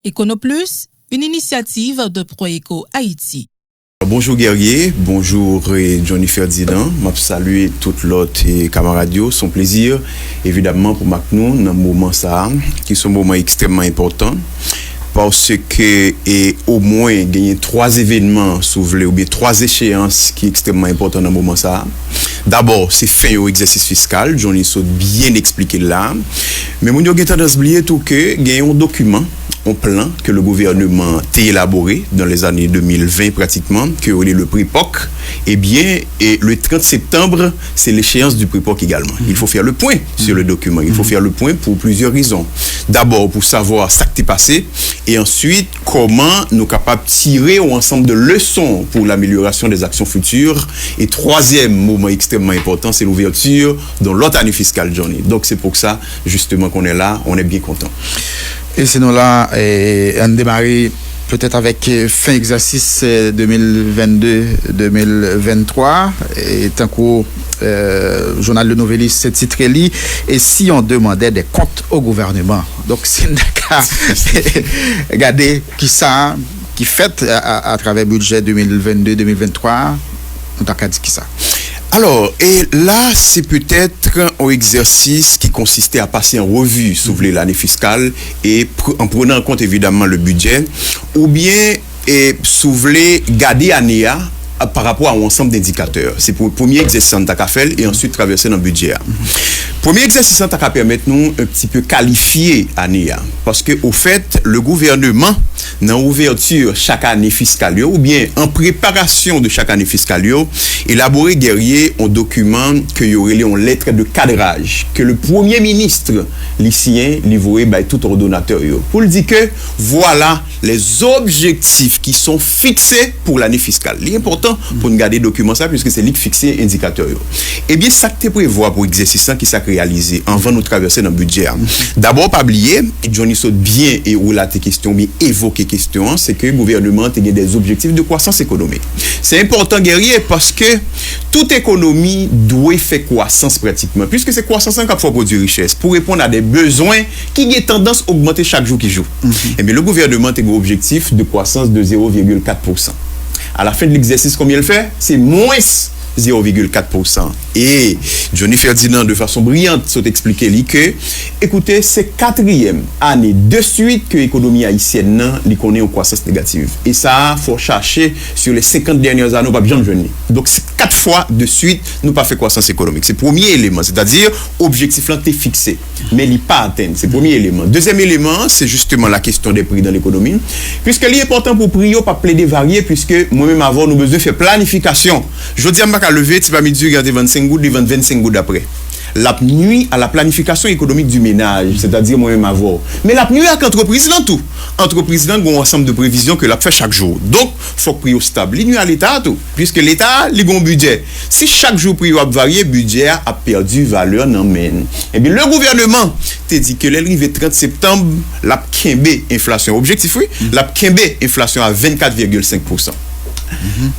EconoPlus, une initiative de Proeco Haïti. Bonjour guerrier, bonjour Johnny Ferdinand, je salue toute l'autre camarades. C'est un plaisir évidemment pour nous dans ce moment ça, qui est un moment extrêmement important. Parce que au moins gagner 3 événements souvelés ou bien 3 échéances qui sont extrêmement importantes dans ce moment ça. D'abord, c'est fin au exercice fiscal, Johnny Saut bien expliqué là. Mais mon avez tendance à oublier tout que gagne un document, un plan que le gouvernement a élaboré dans les années 2020 pratiquement, que est le prix POC. Eh bien, et le 30 septembre, c'est l'échéance du prix POC également. Il faut faire le point sur le document. Il faut faire le point pour plusieurs raisons. D'abord, pour savoir ce qui est passé. Et ensuite, comment nous sommes capables de tirer un ensemble de leçons pour l'amélioration des actions futures. Et troisième moment extrêmement important, c'est l'ouverture de l'autre année fiscale, Johnny. Donc, c'est pour ça, justement, qu'on est là. On est bien content. Et sinon là, on démarre peut-être avec fin exercice 2022-2023. Et tant qu'au journal Le Noveliste, c'est titré li. Et si on demandait des comptes au gouvernement, donc c'est un cas, regardez qui ça, qui fait à travers le budget 2022-2023, on t'a dit qui ça. Alors, et là, c'est peut-être un exercice qui consistait à passer en revue sur l'année fiscale et en prenant en compte évidemment le budget, ou bien garder l'année par rapport à un ensemble d'indicateurs. C'est pour le premier exercice en Takafel et ensuite traverser dans le budget. Premier exercice en Takafel permet nous un petit peu qualifier l'année. Parce que, au fait, le gouvernement, dans l'ouverture chaque année fiscale, ou bien en préparation de chaque année fiscale, élaboré guerrier un document que y aurait une lettre de cadrage que le premier ministre lycéen livré by tout ordonnateur pour dire que voilà les objectifs qui sont fixés pour l'année fiscale. L'important pour nous garder le document ça puisque c'est lui qui fixe indicateur. Et bien ça que tu prévois pour l'exercice qui s'est réalisé avant de traverser dans le budget. D'abord pas oublier, Johnny saute bien et où là tes questions bien évoquer question, c'est que le gouvernement a des objectifs de croissance économique. C'est important guerrier parce que toute économie doit faire croissance pratiquement puisque c'est croissance qui faut produire richesse pour répondre à des besoins qui ont tendance à augmenter chaque jour qui joue. Et bien le gouvernement a un objectif de croissance de 0,4%. À la fin de l'exercice, combien il fait? C'est moins 0,4%. Et Johnny Ferdinand, de façon brillante, s'est expliqué que, écoutez, c'est 4e année de suite que l'économie haïtienne connaît une croissance négative. Et ça, il faut chercher sur les 50 dernières années, on va bien jeûner. Donc, c'est 4 fois de suite, nous pas fait croissance économique. C'est le premier élément, c'est-à-dire, objectif là, est fixé, mais il n'est pas atteint. C'est le premier élément. Deuxième élément, c'est justement la question des prix dans l'économie. Puisque l'important pour prix, pas plaider varier, puisque moi-même avant, nous avons besoin de faire planification. Je dis à lever, tu vas me dire, garder 25 gouttes, 25 gouttes après. La nuit à la planification économique du ménage, c'est-à-dire moi-même avoir. Mais la nuit avec l'entreprise dans tout. Entreprise dans un ensemble de prévisions que la fait chaque jour. Donc, il faut que prix stable. La nuit à l'État tout. Puisque l'État, il a un budget. Si chaque jour prix a varié, le budget a perdu valeur non men. Eh bien, le gouvernement te dit que l'arrivée 30 septembre, la Kembe inflation. Objectif, oui, la Kembe inflation à 24,5%.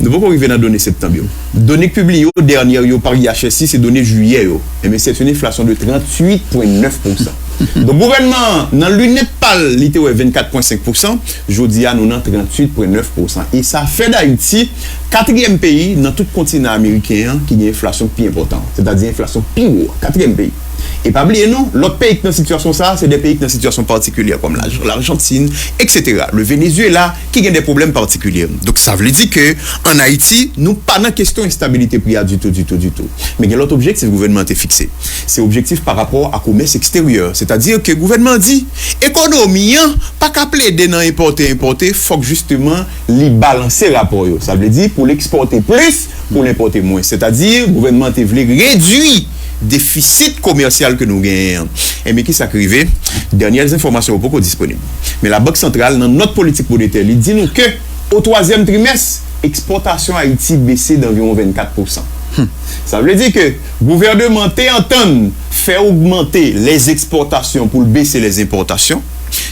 Nous ne pouvons pas arriver dans les données septembre. Données publiées dernières par IHSI, c'est données juillet. Mais c'est une inflation de 38,9%. Donc, le gouvernement, dans le lunette pâle, il était 24,5%. Jeudi, nous avons 38,9%. Et ça fait d'Haïti 4e pays dans tout le continent américain qui a une inflation plus importante. C'est-à-dire une inflation plus haute. 4e pays. Et pas oublier, non, l'autre pays qui est dans cette situation, ça, c'est des pays qui sont dans une situation particulière, comme l'Argentine, etc. Le Venezuela, qui a des problèmes particuliers. Donc, ça veut dire que en Haïti, nous pas dans question d'instabilité prix du tout. Mais il y a l'autre objectif que le gouvernement a fixé. C'est objectif par rapport à commerce extérieur. C'est-à-dire que le gouvernement dit, économie, pas qu'à plaider dans importer, il faut que justement, les balancer le rapport. Ça veut dire pour l'exporter plus, pour l'importer moins. C'est-à-dire, le gouvernement a voulu réduire déficit commercial que nous gagnons. Et mais qui s'acrivait, dernières informations pas disponibles. Mais la Banque centrale, dans notre politique monétaire, il dit nous que au 3e trimestre, exportation Haïti baissé d'environ 24%. Ça veut dire que le gouvernement entend faire augmenter les exportations pour baisser les importations.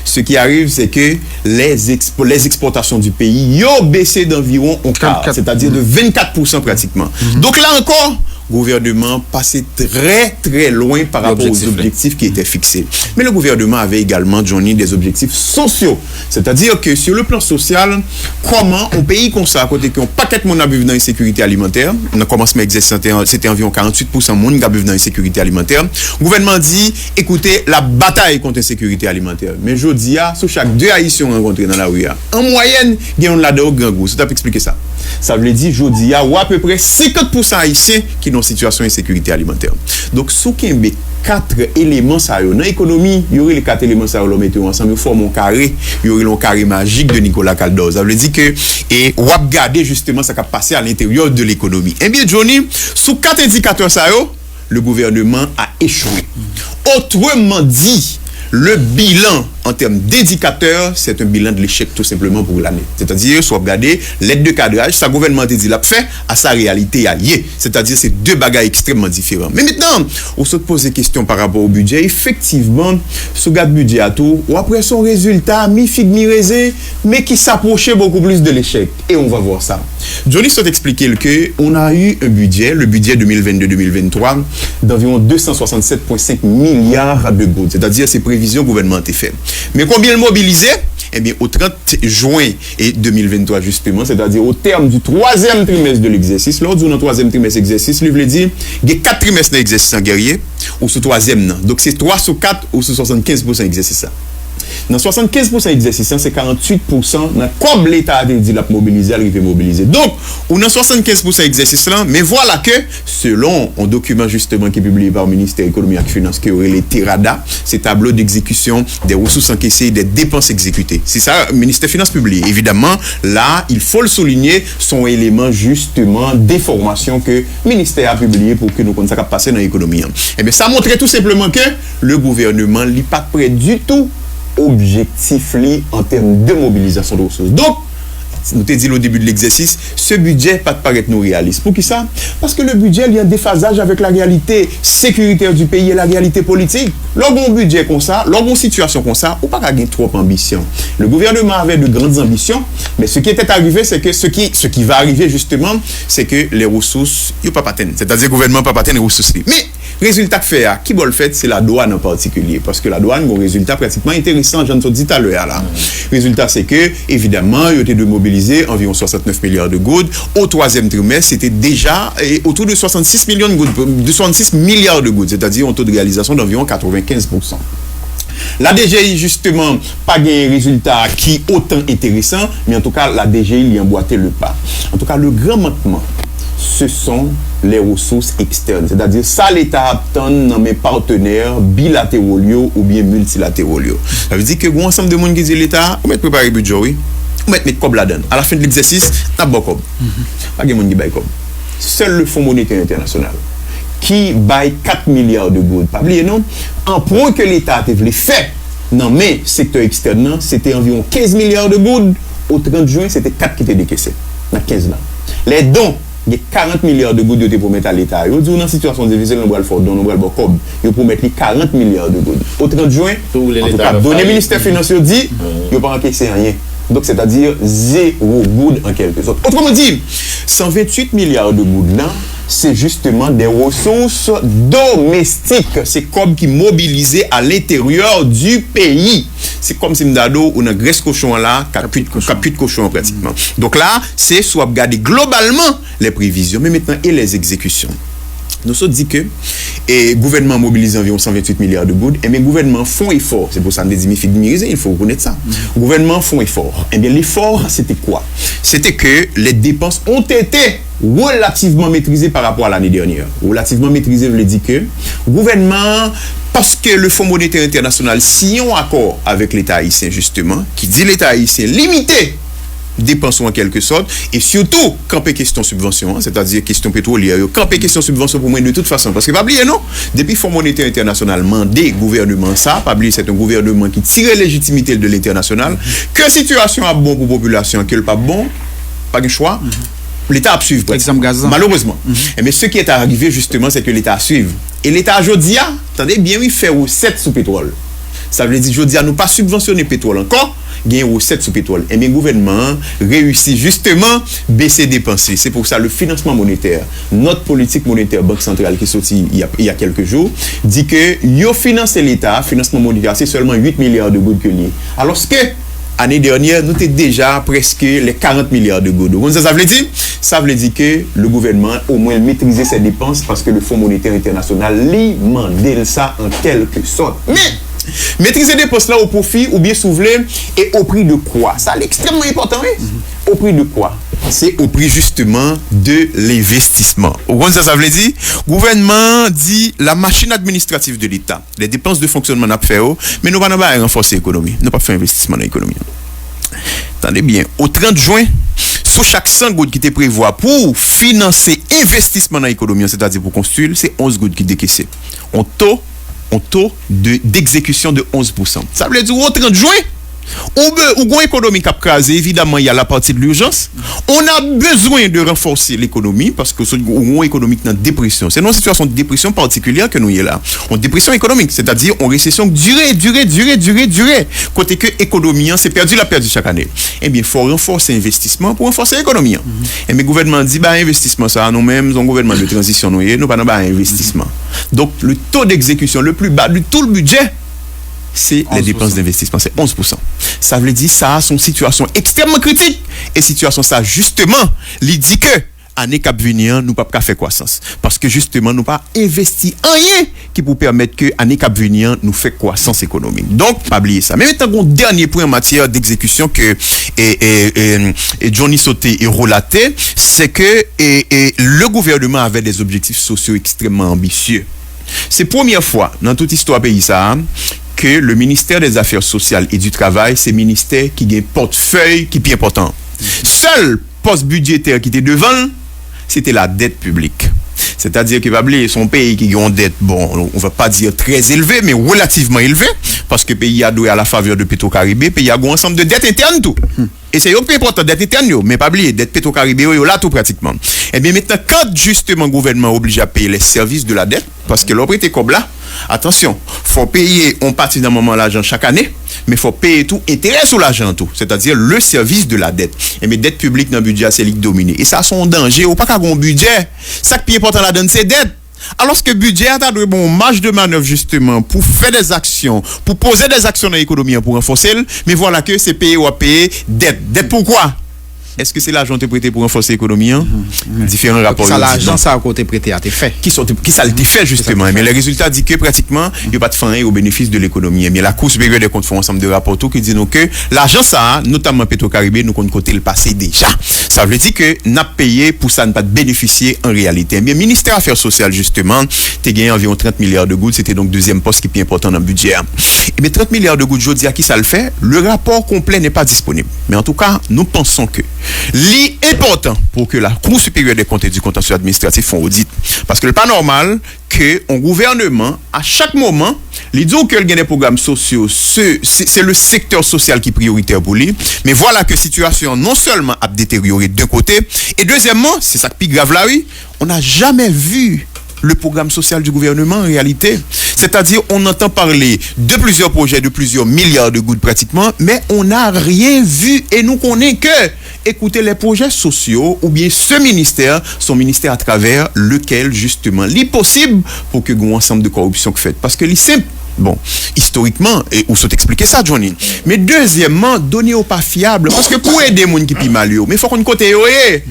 Ce qui arrive, c'est que les exportations du pays ont baissé d'environ un quart, c'est-à-dire de 24% pratiquement. Donc là encore, gouvernement passait très très loin par rapport aux objectifs qui étaient fixés. Mais le gouvernement avait également, Johnny, des objectifs sociaux. C'est-à-dire que sur le plan social, comment un pays comme ça, à côté qu'on paquet de monde a vécu dans l'insécurité alimentaire, on a commencé à exercer, c'était environ 48% de monde qui a vécu dans l'insécurité alimentaire. Le gouvernement dit, écoutez, la bataille contre l'insécurité alimentaire. Mais je dis, sur chaque 2 Haïtiens rencontrés dans la rue, en moyenne, il y a un là-dedans grand gros. Ça t'a expliqué ça. Ça veut dire, je dis, il y a à peu près 50% Haïtiens qui sont en situation d'insécurité alimentaire. Donc, sous qu'il y a 4 éléments, ça, dans l'économie, il y aurait les 4 éléments, ça, on mettait ensemble, il forme un carré, il y aurait le carré magique de Nicolas Caldos. Ça veut dire que, et on va regarder justement ce qui a passé à l'intérieur de l'économie. Eh bien, Johnny, sous 4 indicateurs, ça, le gouvernement a échoué. Autrement dit, le bilan en termes d'indicateurs, c'est un bilan de l'échec tout simplement pour l'année. C'est-à-dire, soit regarder l'aide de cadrage, sa gouvernement a dit l'a fait, à sa réalité alliée. C'est-à-dire, c'est 2 bagages extrêmement différents. Mais maintenant, on se pose des questions par rapport au budget. Effectivement, ce gars de budget à tout, ou après son résultat, mi-figue, mi-raisin, mais qui s'approchait beaucoup plus de l'échec. Et on va voir ça. Johnny souhaite expliquer qu'on a eu un budget, le budget 2022-2023, d'environ 267,5 milliards de gouttes. C'est-à-dire, ces prévisions gouvernementales faites. Mais combien le mobilisé? Eh bien, au 30 juin et 2023, justement, c'est-à-dire au terme du 3e trimestre de l'exercice, lors du 3e trimestre d'exercice, lui veut dire, il y a 4 trimestres d'exercice en guerrier, ou sous 3e, non. Donc, c'est 3 sur 4 ou sous 75% d'exercice. Dans 75% d'exercice, c'est 48% comme l'État a dit la mobiliser, il peut mobiliser. Donc, on a 75% d'exercice là, mais voilà que, selon un document justement qui est publié par le ministère de l'Économie et des Finances, qui aurait les TERADA, c'est tableau d'exécution des ressources encaissées et des dépenses exécutées. C'est ça, le ministère des Finances publié. Évidemment, là, il faut le souligner, son élément justement d'information que le ministère a publié pour que nous connaissions ça passer dans l'économie. Eh bien, ça montrait tout simplement que le gouvernement n'est pas prêt du tout objectif en termes de mobilisation de ressources. Donc, nous t'ai dit au début de l'exercice, ce budget pas de paraître nous réaliste. Pour qui ça? Parce que le budget il y a un déphasage avec la réalité sécuritaire du pays et la réalité politique. Lorsqu'on budget comme ça, lorsqu'on situation comme ça, on pas gagner trop d'ambition. Le gouvernement avait de grandes ambitions, mais ce qui était arrivé, c'est que ce qui va arriver justement, c'est que les ressources, il pas atteindre. C'est-à-dire le gouvernement pas atteindre les ressources. Mais résultat que fait, qui va le faire, c'est la douane en particulier. Parce que la douane a un résultat pratiquement intéressant, j'en ai dit tout à l'heure. Là. Résultat, c'est que, évidemment, il y a été de mobiliser environ 69 milliards de gouttes. Au 3e trimestre, c'était déjà autour de 66 millions de gouttes, de 66 milliards de gouttes, c'est-à-dire un taux de réalisation d'environ 95%. La DGI, justement, pas un résultat qui est autant intéressant, mais en tout cas, la DGI lui a emboîté le pas. En tout cas, le grand manquement, ce sont les ressources externes. C'est-à-dire, ça, l'État obtient dans mes partenaires bilatéraux ou bien multilatéraux. Ça veut dire que bon ensemble de monde qui dit l'État, on va préparer le budget, oui. On va mettre comme là-dedans. À la fin de l'exercice, on a bon comme. Pas de monde qui baille comme. Seul le Fonds monétaire international qui baille 4 milliards de gouttes. Pas oublier, non? En pro que l'État a voulu faire dans mes secteurs externes, c'était environ 15 milliards de gouttes. Au 30 juin, c'était 4 qui étaient décaissés. Dans 15 ans. Les dons, il y a 40 milliards de gouttes pour mettre à l'État. Ils disent, dans une situation difficile, on va le faire don, on va le faire ils pour mettre les 40 milliards de gouttes. Au 30 juin, en tout cas, le ministère financier dit, il n'y a pas encaissé rien. Donc, c'est-à-dire 0 gouttes en quelque sorte. Autrement dit, 128 milliards de gouttes là, c'est justement des ressources domestiques. C'est comme qui mobilisé à l'intérieur du pays. C'est comme si m'dado ou dans graisse cochon là, caput de cochon pratiquement. Donc là, c'est soit regarder globalement les prévisions, mais maintenant et les exécutions. Nous sommes dit que le gouvernement mobilise environ 128 milliards de gouttes, et mais le gouvernement font effort. C'est pour ça que il faut reconnaître ça. Le gouvernement font effort. Et bien l'effort, c'était quoi? C'était que les dépenses ont été relativement maîtrisées par rapport à l'année dernière. Relativement maîtrisées veut dire que le gouvernement, parce que le Fonds monétaire international signe un accord avec l'État haïtien justement, qui dit l'État haïtien limité dépensons en quelque sorte, et surtout, camper question subvention, hein, c'est-à-dire question pétrolière, camper question subvention pour moi de toute façon, parce que pas oublier, non? Depuis le Fonds monétaire international mandé gouvernement ça, pas oublier, c'est un gouvernement qui tire légitimité de l'international, que situation a bon pour la population, que le pas bon, pas de choix, l'État a suivi, malheureusement. Mais ce qui est arrivé justement, c'est que l'État a suivi. Et l'État aujourd'hui, attendez bien, il fait 7 sous pétrole. Ça veut dire, aujourd'hui, nous pas subventionner le pétrole encore, gain recette sur pétrole. Et bien, le gouvernement réussit justement baisser dépenser. C'est pour ça le financement monétaire, notre politique monétaire, Banque centrale qui est sortie il y a quelques jours, dit que yo financer l'État, financement monétaire, c'est seulement 8 milliards de gouttes que lié. Alors que l'année dernière, nous étions déjà presque les 40 milliards de gouttes. Donc, ça veut dire? Ça veut dire que le gouvernement au moins maîtrisait ses dépenses parce que le Fonds monétaire international lui mandait ça en quelque sorte. Mais maîtriser des dépenses là au profit ou bien soulever et au prix de quoi? Ça c'est extrêmement important. Oui? Au prix de quoi? C'est au prix justement de l'investissement. Vous comprenez ça veut dire? Le gouvernement dit la machine administrative de l'État, les dépenses de fonctionnement n'a pas fait, mais nous ne pouvons pas renforcer l'économie. Nous ne pouvons pas faire investissement dans l'économie. Attendez bien, au 30 juin, sur chaque 100 gouttes qui était prévu pour financer investissement dans l'économie, c'est-à-dire pour construire, c'est 11 gouttes qui décaissent. On taux d'exécution de 11%. Ça veut dire au 30 juin, ou une économie qui a crasé, évidemment, il y a la partie de l'urgence. On a besoin de renforcer l'économie parce que c'est une économie qui est en dépression. C'est une situation de dépression particulière que nous y est là. En dépression économique, c'est-à-dire en récession durée. Côté que l'économie, c'est perdu chaque année. Eh bien, il faut renforcer l'investissement pour renforcer l'économie. Et le gouvernement dit, investissement, ça, nous-mêmes, un gouvernement de transition, nous n'avons pas investissement. Donc, le taux d'exécution le plus bas de tout le budget, c'est les dépenses d'investissement, c'est 11%. Ça veut dire ça a son situation extrêmement critique. Et situation ça, justement, il dit que année cap venir, nous ne pouvons pas faire croissance. Parce que justement, nous ne pouvons pas investir en rien qui peut permettre que année cap venir, nous fait croissance économique. Donc, pas oublier ça. Mais maintenant, un dernier point en matière d'exécution que Johnny Sauté est relaté, c'est que le gouvernement avait des objectifs sociaux extrêmement ambitieux. C'est la première fois dans toute histoire pays ça que le ministère des Affaires sociales et du Travail, c'est le ministère qui a un portefeuille qui est plus important. Seul poste budgétaire qui était devant, c'était la dette publique. C'est-à-dire qu'il va oublier son pays qui a une dette, bon, on va pas dire très élevée, mais relativement élevée, parce que le pays a doué à la faveur de Petro-Caribé, le pays a un ensemble de dettes internes tout. Et c'est le plus important, dette interne, mais pas oublier, dette Petro-Caribé, là tout pratiquement. Et bien maintenant, quand justement le gouvernement oblige à payer les services de la dette, parce que l'opération est comme là, attention, faut payer, on partit d'un moment l'argent chaque année, mais faut payer tout intérêt sur l'argent tout, c'est-à-dire le service de la dette. Et mais dette publique dans le budget, c'est l'île dominée. Et ça, son danger, ou pas qu'à un budget, ça qui est important là-dedans, c'est dette. Alors que le budget a de bon marge de manœuvre justement pour faire des actions, pour poser des actions dans l'économie pour renforcer, mais voilà que c'est payé ou à payer dette. Dette pourquoi? Est-ce que c'est l'argent qui est prêté pour renforcer l'économie? Différents rapports. Ça, l'argent, ça a côté prêté à tes faits. Qui ça a été fait justement. Mais les résultats disent que pratiquement, il n'y a pas de fin au bénéfice de l'économie. Mais la Cour supérieure des comptes font ensemble de rapports qui disent que l'argent, ça, notamment Petro-Caribé, nous compte côté le passé déjà. Ça veut dire que n'a payé pour ça ne pas bénéficier en réalité. Mais le ministère des Affaires sociales, justement, tu gagné environ 30 milliards de gouttes. C'était donc deuxième poste qui est plus important dans le budget. Et bien 30 milliards de gouttes, je dis à qui ça le fait? Le rapport complet n'est pas disponible. Mais en tout cas, nous pensons que l'important pour que la Cour supérieure des comptes et du contentieux administratif font audit. Parce que c'est pas normal qu'un gouvernement, à chaque moment, les dit que les programmes sociaux, c'est le secteur social qui est prioritaire pour lui. Mais voilà que la situation non seulement a détérioré d'un côté, et deuxièmement, c'est ça qui est grave là, oui, on n'a jamais vu le programme social du gouvernement en réalité. C'est-à-dire, on entend parler de plusieurs projets, de plusieurs milliards de gouttes pratiquement, mais on n'a rien vu et nous connaissons que écouter les projets sociaux ou bien ce ministère, son ministère à travers lequel justement l'est possible pour que un ensemble de corruption que fait. Parce que c'est simple. Bon, historiquement, et où sont expliquer ça, Johnny. Mais deuxièmement, donner au pas fiable. Parce que pour aider les gens qui piment mal, mais il faut qu'on côté yoye.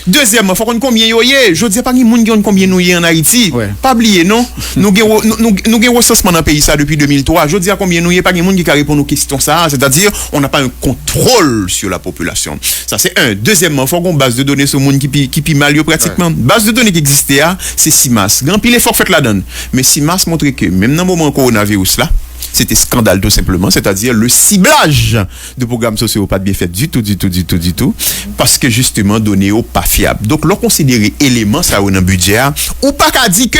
Deuxièmement, il faut qu'on combien yoye. Je ne dis pas qu'il y a des gens qui combien yoye en Haïti. Ouais. Pas oublier, non? Nous avons recensement dans le pays ça depuis 2003. Je dis à combien yoye, pas de gens qui répondent aux questions ça. C'est-à-dire, on n'a pas un contrôle sur la population. Ça, c'est un. Deuxièmement, il faut qu'on base de données sur les gens qui piment mal pratiquement. Ouais. Base de données qui existait, c'est CIMAS. Grand pile effort fait la donne. Mais CIMAS montre que, même dans le moment coronavirus là, c'était scandale tout simplement, c'est-à-dire le ciblage de programmes sociaux pas bien fait du tout, parce que justement donné au pas fiable. Donc, l'on considère élément ça dans le budget, ou pas qu'à dire que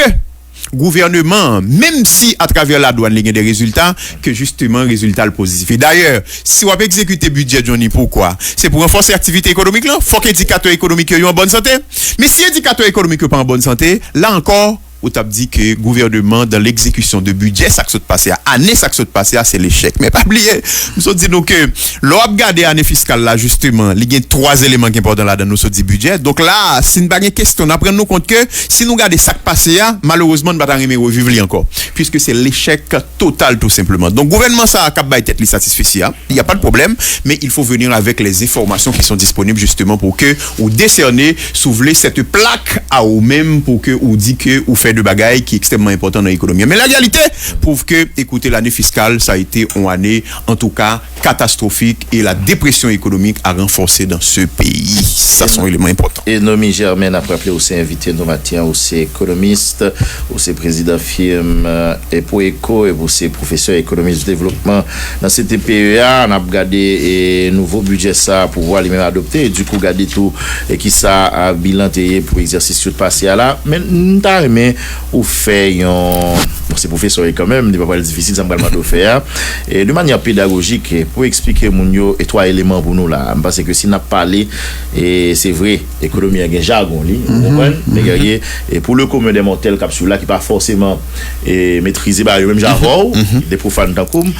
gouvernement, même si à travers la douane, il y a des résultats, que justement, résultat le positif. Et d'ailleurs, si on peut exécuter le budget, Johnny, pourquoi? C'est pour renforcer l'activité économique là. Faut qu'indicateur économique ait en bonne santé. Mais si indicateur économique pas en bonne santé, là encore, ou t'as dit que gouvernement dans l'exécution de budget ça que passé année ça que passé c'est l'échec. Mais pas oublier, nous dit donc que l'on a regardé année fiscale là justement, il y a 3 éléments qui importants là dans nous dit budget. Donc là, c'est une bague question, on apprend nous compte que si nous regardons ça passé malheureusement nous pas arriver revivre encore puisque c'est l'échec total tout simplement. Donc gouvernement ça a cap bailler tête li satisfait, il y a pas de problème, mais il faut venir avec les informations qui sont disponibles justement pour que ou décerner soulever cette plaque à ou même pour que ou dit que ou fait de bagaille qui est extrêmement important dans l'économie. Mais la réalité prouve que écoutez l'année fiscale ça a été une année en tout cas catastrophique et la dépression économique a renforcé dans ce pays. Ça sont éléments importants. Et Nomi Germaine a rappelé aussi invité nous matin aussi économiste, aussi président firme et Proeco et aussi professeur économiste de développement dans cette TPEA. On a regardé nouveau budget ça pour voir les mêmes adopter et du coup regarder tout et qui ça a bilan pour exercice sur passé là. Mais nous t'a aimé ou fait c'est professeur quand même, il va pas difficile ça me de faire et de manière pédagogique pour expliquer mon yo et 3 éléments pour nous là parce que si n'a parlé et c'est vrai économie a un jargon li vous comprenez mais et pour le commun des mortels capsule là qui pas forcément maîtriser par même jargon des profanes tant comme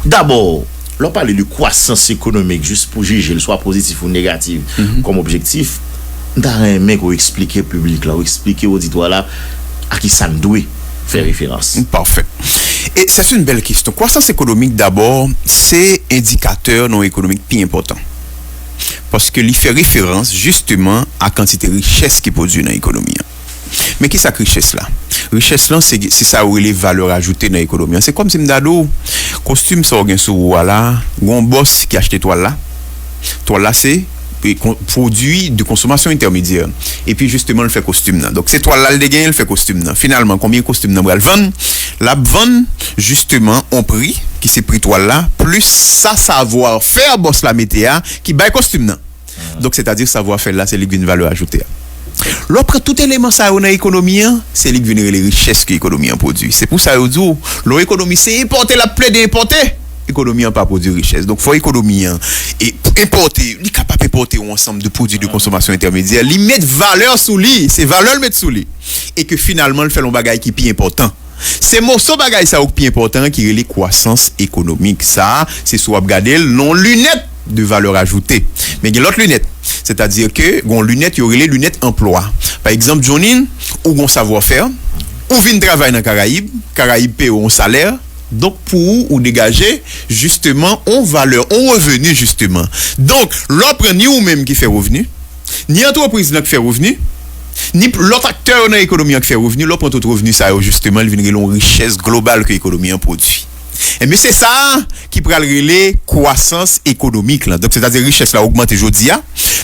d'abord l'on parle de croissance économique juste pour juger le soit positif ou négatif comme objectif d'un aimé qu'on expliquer public là ou expliquer auditoire là à qui ça doit faire référence. Parfait. Et c'est une belle question. Croissance économique d'abord, c'est indicateur non économique plus important. Parce que il fait référence justement à quantité de richesse qui produit dans l'économie. Mais qui est cette richesse là? Richesse là c'est ça où les valeurs ajoutées dans l'économie. C'est comme si m'dado costume ça gain sur voilà, gon boss qui achète toile là c'est produit de consommation intermédiaire et puis justement le fait costume là. Donc c'est toi là le gain le fait costume là. Finalement combien costume là va le vendre? La vendre justement on prix qui c'est prix toi là plus ça savoir faire boss la météa qui bail costume là. Donc c'est-à-dire savoir faire là c'est une valeur ajoutée. L'autre tout élément ça dans l'économie c'est les richesses que l'économie produit. C'est pour ça yo l'économie c'est importer la plaie d'importer. Économie n'a pas produit richesse. Donc, il faut économie et importer, il est capable d'importer un ensemble de produits de consommation intermédiaire, il met valeur sous lui, c'est valeur le mettre sous lui. Et que finalement, il fait un bagage qui est plus important. C'est morceau bagage ça qui est plus important qui est la croissance économique. Ça, c'est soit regarder non lunettes de valeur ajoutée. Mais il y a l'autre lunette. C'est-à-dire que, gon lunette, il y aurait les lunettes emploi. Par exemple, Johnny, ou gon savoir-faire, ou vient travailler dans Caraïbes paye un salaire. Donc pour ou dégager justement on valeur, on revenu justement. Donc l'autre ni ou même qui fait revenu, ni entreprise qui fait revenu, ni l'autre acteur dans l'économie qui fait revenu, l'autre autre revenu ça justement il vient une richesse globale que l'économie en produit. Et mais c'est ça qui prend le croissance économique là. Donc c'est-à-dire richesse là augmente aujourd'hui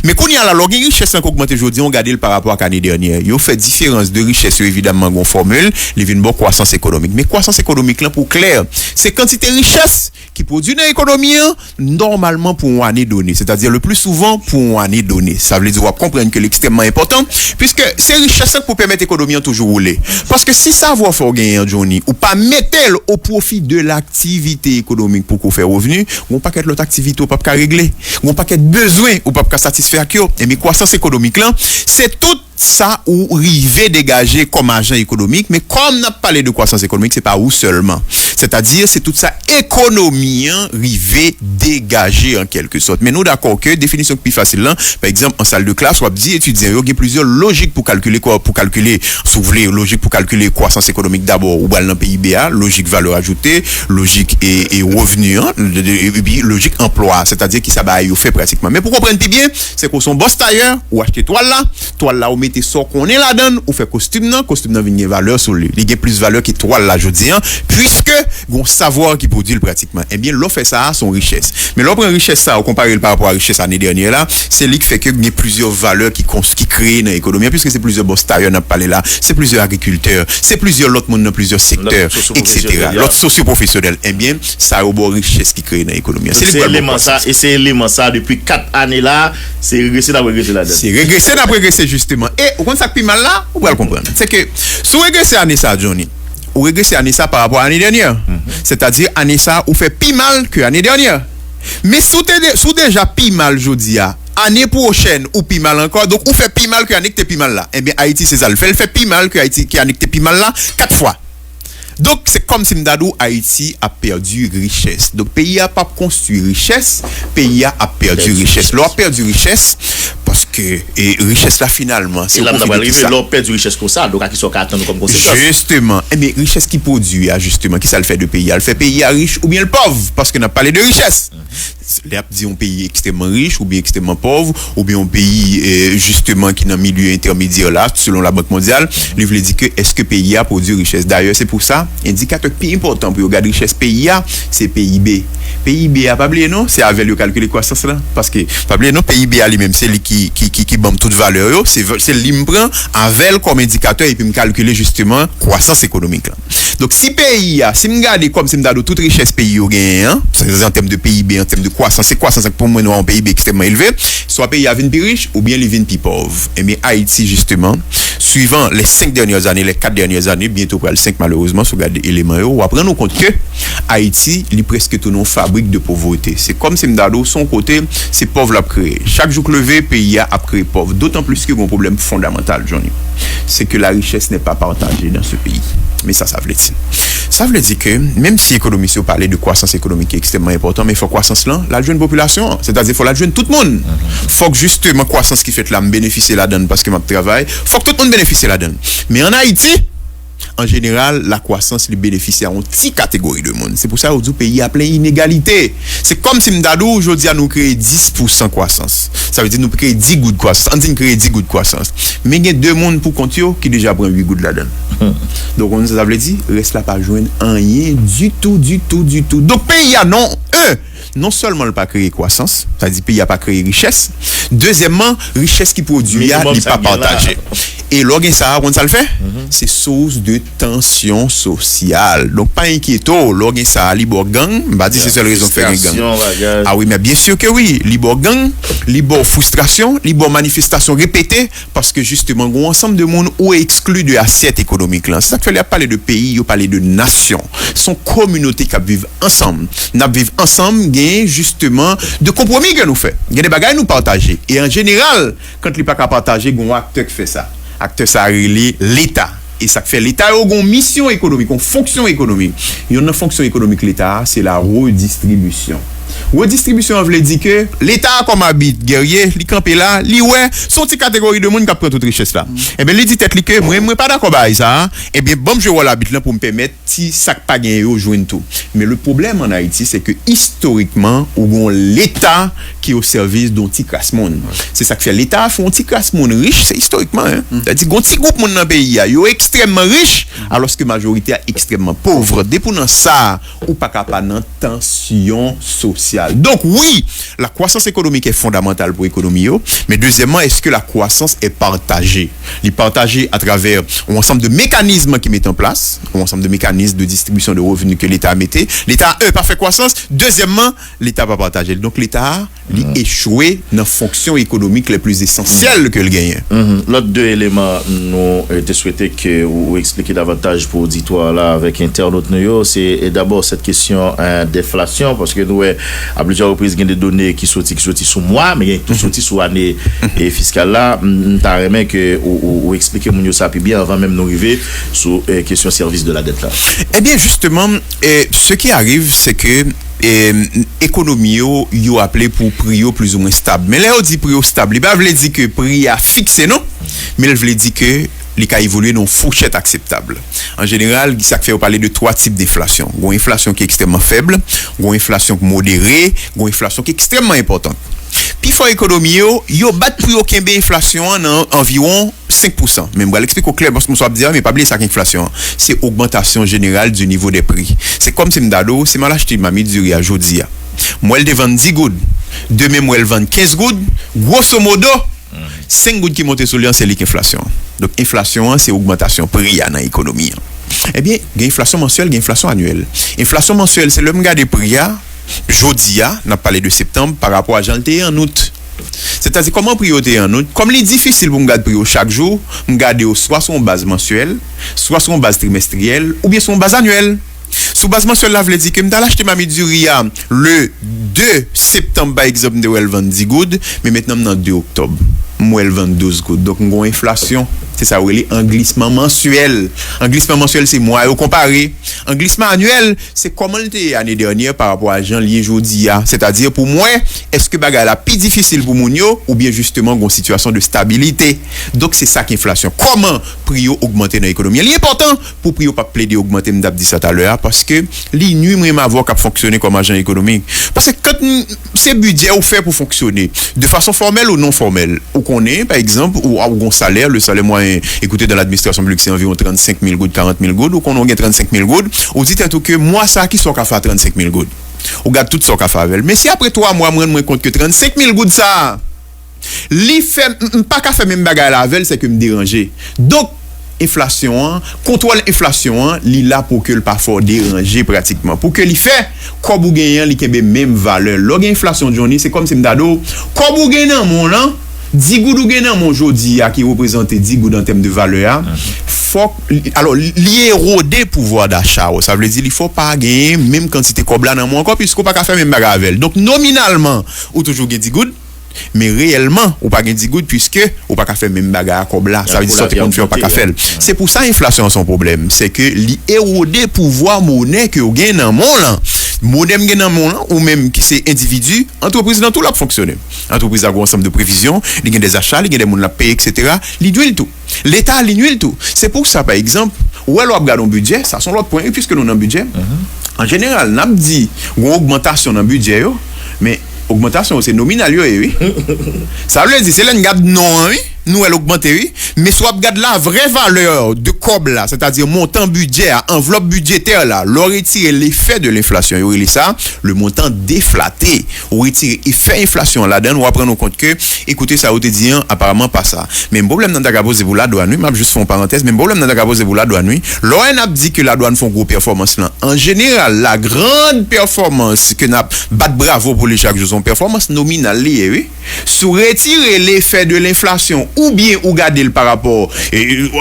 mais quand il y a la login richesse là qui augmente aujourd'hui on regarde le par rapport à l'année dernière. Il fait différence de richesse évidemment gon formule, il vient bon croissance économique. Mais croissance économique là pour clair, c'est quantité de richesse qui produit dans l'économie normalement pour une année donnée, c'est-à-dire le plus souvent pour une année donnée. Ça veut dire on comprendre que l'extrêmement important puisque c'est richesse pour permettre l'économie toujours rouler. Parce que si ça va faire gagner Johnny ou pas mettre au profit de l'activité économique pour qu'on fait revenu, on pas qu'être l'autre activité ou pas qu'à régler, on pas qu'être besoin ou pas qu'à satisfaire. Et mais croissance économique là, c'est tout ça ou river dégager comme agent économique, mais comme n'a parlé de croissance économique, c'est pas où seulement. C'est-à-dire c'est toute ça économie river dégager en quelque sorte. Mais nous d'accord que définition plus facile là, par exemple en salle de classe, on va dire étudiants, il y a plusieurs logiques pour calculer si vous voulez logique pour calculer croissance économique d'abord ou dans PIB, logique valeur ajoutée, logique et revenu, et puis logique emploi, c'est-à-dire qui ça va y fait pratiquement. Mais pour comprendre bien, c'est qu'on son boss tailleur ou acheter toile là ou mettez ça qu'on est là-dedans ou fait costume vient une valeur sur lui. Il y a plus valeur que toile là je dis puisque gon savoir qui produit pratiquement. Eh bien l'offre fait ça son richesse. Mais l'offre richesse ça au comparer par rapport à richesse l'année dernière là, c'est lui qui fait que il y a plusieurs valeurs qui créent dans l'économie puisque c'est plusieurs boss tailleur n'a parlé là, c'est plusieurs agriculteurs, c'est plusieurs l'autre monde dans plusieurs secteurs etc. L'autre socio-professionnel. Eh bien ça au bon richesse qui crée dans l'économie. C'est élément ça et c'est élément ça depuis 4 années là, c'est régresser d'après régresser là-dedans. C'est régresser d'après régresser justement. Et au compte ça plus mal là, vous pouvez le comprendre. C'est que sous régresser année ça Johnny, ou régresser année ça par rapport à l'année dernière. C'est-à-dire année ça ou fait plus mal que l'année dernière. Mais sous déjà plus mal jodi année prochaine ou plus mal encore, donc on fait plus mal que l'année que t'es plus mal là. Eh bien, Haïti, c'est ça. Elle fait plus mal que Haïti qui année que t'es plus mal là, 4 fois. Donc, c'est comme si m'dadou Haïti a perdu richesse. Donc, pays a pas construit richesse, pays a perdu richesse. L'on a perdu richesse parce que, et richesse là, finalement, c'est là, on va arriver, l'on perdu richesse comme ça, donc, à qui sont attendus comme conséquence. Justement. Eh bien, richesse qui produit, justement, qui ça le fait de pays? Elle fait pays à riche ou bien le pauvre, parce qu'on a parlé de richesse. Là, dit un pays extrêmement riche ou bien extrêmement pauvre, ou bien un pays, justement, qui est dans le milieu intermédiaire là, selon la Banque mondiale, il veut dire que est-ce que pays a produit richesse? D'ailleurs, c'est pour ça, indicateur plus important pour regarder richesse pays a, c'est PIB. PIB a pas oublié non, c'est avec le calcul de croissance là, parce que pas oublier non, PIB a lui-même c'est lui qui bombe toute valeur, c'est lui me prend avec comme indicateur et puis me calculer justement croissance économique là. Donc si pays a, si me regarder comme si me donne toute richesse pays au gain, hein, en termes de PIB, en termes de croissance, c'est croissance pour moi nous un PIB extrêmement élevé, soit pays a vient plus riche ou bien il vient plus pauvre. Et bien Haïti justement, suivant les 5 dernières années, les 4 dernières années, bientôt pour le 5 malheureusement, si vous regardez éléments, on va prendre en compte que Haïti, il est presque tout non fabrique de pauvreté. C'est comme si m'dado son côté, c'est pauvre l'a créé. Chaque jour que levé, pays a créé pauvre. D'autant plus qu'il y a un problème fondamental, Johnny. C'est que la richesse n'est pas partagée dans ce pays. Mais ça veut dire. Ça veut dire que, même si l'économiste parlait de croissance économique extrêmement important, mais il faut croissance là, la jeune population, c'est-à-dire il faut la jeune tout le monde. Faut que justement croissance qui fait là, me bénéficier la donne parce que ma travail, faut que tout le monde bénéficie la donne. Mais en Haïti, en général, la croissance lui bénéficie à une petite catégorie de monde. C'est pour ça que le pays a plein d'inégalités. C'est comme si m'dadou aujourd'hui nous créer 10% de croissance. Ça veut dire nous créer 10 gouttes de croissance. On dit nous créer 10 gouttes de croissance. Mais il y a 2 mondes pour compter qui déjà prennent 8 gouttes là-dedans. Donc on nous a dit, reste là pas joindre rien du tout. Donc pays a non seulement le pas créer croissance, c'est-à-dire pays a pas créé richesse. Deuxièmement, richesse qui produit n'est pas partagée. Et l'organe ça, on ça le fait, c'est source de tension sociale. Donc pas inquiéto, l'organe ça libre gang, bah dit c'est seule raison de faire un gang. Ah oui, mais bien sûr que oui, libre gang, libre frustration, libre manifestation répétée parce que justement un ensemble de monde ou exclu de l'assiette économique là. C'est ça qu'il fallait parler de pays, il parler de nation. Son communauté qui vivent ensemble. N'a vivre ensemble, gain justement de compromis que nous fait. Il y a des bagages nous partager. Et en général, quand il pas qu'à partager, un acteur qui fait ça. Acteur ça relève l'État. Et ça fait l'État a une mission économique, une fonction économique. Une fonction économique l'État, c'est la redistribution. Redistribution veut dire que l'État comme habite guerrier, li campé là, li ouais, son petite catégorie de monde qui prend toute richesse là. Et bien, il dit tête li que moi pas d'accord avec ça. Et bien, bon je vois l'habite là pour me permettre si ça pas gagner au joindre tout. Mais le problème en Haïti, c'est que historiquement, on l'État qui est au service d'un petit classe monde. C'est ça que fait l'État fait un petit classe monde riche, c'est historiquement hein. C'est-à-dire un petit groupe monde dans le pays yo extrêmement riche alors que majorité est extrêmement pauvre. Dépendant ça ou pas capable dans tension sociale. Donc oui, la croissance économique est fondamentale pour l'économie, mais deuxièmement, est-ce que la croissance est partagée? Elle est partagée à travers un ensemble de mécanismes qui mettent en place, un ensemble de mécanismes de distribution de revenus que l'État mettait. L'État, pas fait croissance. Deuxièmement, l'État pas partagé. Donc l'État, il échoué dans les fonctions économiques les plus essentielles que le gagne. L'autre 2 éléments, nous te souhaiter que vous expliquez davantage pour l'auditoire là avec internautes, c'est d'abord cette question d'inflation, parce que nous, à plusieurs reprises, il y a des données qui sortent sous mois, mais qui sortent sous année fiscale là. T'as remis que ou expliquer mon ça puis bien avant même nous arriver sur question service de la dette là. Eh bien justement, ce qui arrive, c'est que économie yo appelé pour prix plus ou moins stable. Mais là on dit prix stable, il pas veut dire que prix a fixé non, mais il veut dire que les cas évoluer dans une fourchette acceptable. En général, ça fait parler de 3 types d'inflation. Une inflation qui est extrêmement faible, une inflation modérée, une inflation qui est extrêmement importante. Puis pour l'économie, yo bat pour aucun inflation en environ 5%. Même je l'explique au clair parce que je dire mais pas oublier ça qu'inflation, c'est augmentation générale du niveau des prix. C'est comme si m'dado, si mal acheté ma du riz aujourd'hui. Moi elle vend 10 gouttes, demain moi elle vend 15 gouttes, grosso modo 5 gouttes qui montent sur lui, c'est l'inflation. Donc, inflation, c'est augmentation prix dans l'économie. Eh bien, il y a inflation mensuelle, il y a inflation annuelle. Inflation mensuelle, c'est le même des prix. Jeudi, on a parlé de septembre par rapport à janvier en août. C'est-à-dire, comment priorité en août? Comme il est difficile pour me garder prix chaque jour, me garder soit sur base mensuelle, soit sur base trimestrielle, ou bien sur base annuelle. Sous base mensuelle là, je dit que m'ta acheté ma miduria le 2 septembre par exemple de elle vend 10 good, mais maintenant dans 2 octobre, moi elle vend 12 good. Donc on a une inflation. C'est ça où il est en glissement mensuel. En glissement mensuel, c'est moi au comparé. En glissement annuel, c'est comment était l'année dernière par rapport à Jean lié jodi. C'est-à-dire pour moi, est-ce que bagarre la plus difficile pour Mounio ou bien justement une situation de stabilité. Donc c'est ça qu'inflation. Comment prix augmenter dans l'économie? Il est important pour prix pas plaider augmenter m'dap dit ça tout à l'heure parce que li nuit même avoir qu'à fonctionner comme agent économique. Parce que quand c'est budget ou fait pour fonctionner de façon formelle ou non formelle, ou qu'on est par exemple ou un salaire, le salaire moyen écoutez dans l'administration publique c'est environ 35 000 gouttes, 40 000 gouttes ou qu'on a 35 000 gouttes, on dit tout que moi ça qui sont qu'à faire 35 000 gouttes. On garde tout ça qu'à faire avec. Mais si après 3 mois moi me compte que 35 000 gouttes ça li fait pas qu'à faire même bagarre la veille, c'est que me déranger. Donc inflation, contrôle inflation, li là pour que le pas fort déranger pratiquement. Pour que li fait comme ou gagnant li kebe même valeur. Log inflation journée, c'est comme si m'dado comme ou gagnant mon là 10 goud ou gagnant mon jodi qui représente 10 goud en termes de valeur. Faut alors li éroder pouvoir d'achat. Ça veut dire il faut pas gagner même quantité comme là dans mon encore puisqu'on pas faire même bagarre avec. Donc nominalement ou toujours gagne 10 goud. Mais réellement, ou pas gain 10 gouttes puisque ou pas faire même bagarre comme là, ça veut dire sortir contre pas faire. C'est pour ça l'inflation son problème, c'est que li éroder pouvoir monnaie que ou gain dans mon là. Modem gain dans mon là ou même qui c'est individu, entreprise dans tout là fonctionner. Entreprise a un ensemble de prévisions, il gain des achats, il gain des monde la payer etc. Li duel tout. L'état li nuit tout. C'est pour ça par exemple, ou alors regarde un budget, ça sont l'autre point puisque nous dans budget. En général, n'a dit une augmentation dans budget yo, mais augmentation c'est nominal oui. Ça veut dire c'est là une garde non oui. Nous elle augmente oui, mais soit regarde la vraie valeur de cob là, c'est-à-dire montant budget, enveloppe budgétaire là, l'on retire l'effet de l'inflation, il ça, le montant déflaté, on retire effet inflation là-dedans, on va prendre en compte que écoutez ça au dit apparemment pas ça. Mais le problème dans ta poser pour la douane, m'a juste fait une parenthèse, mais le problème dans ta poser pour la douane, l'on a dit que la douane font gros performance là. En général, la grande performance que n'a bat bravo pour les chaque jour son performance nominale oui. Sous retirer l'effet de l'inflation ou bien ou garder le par rapport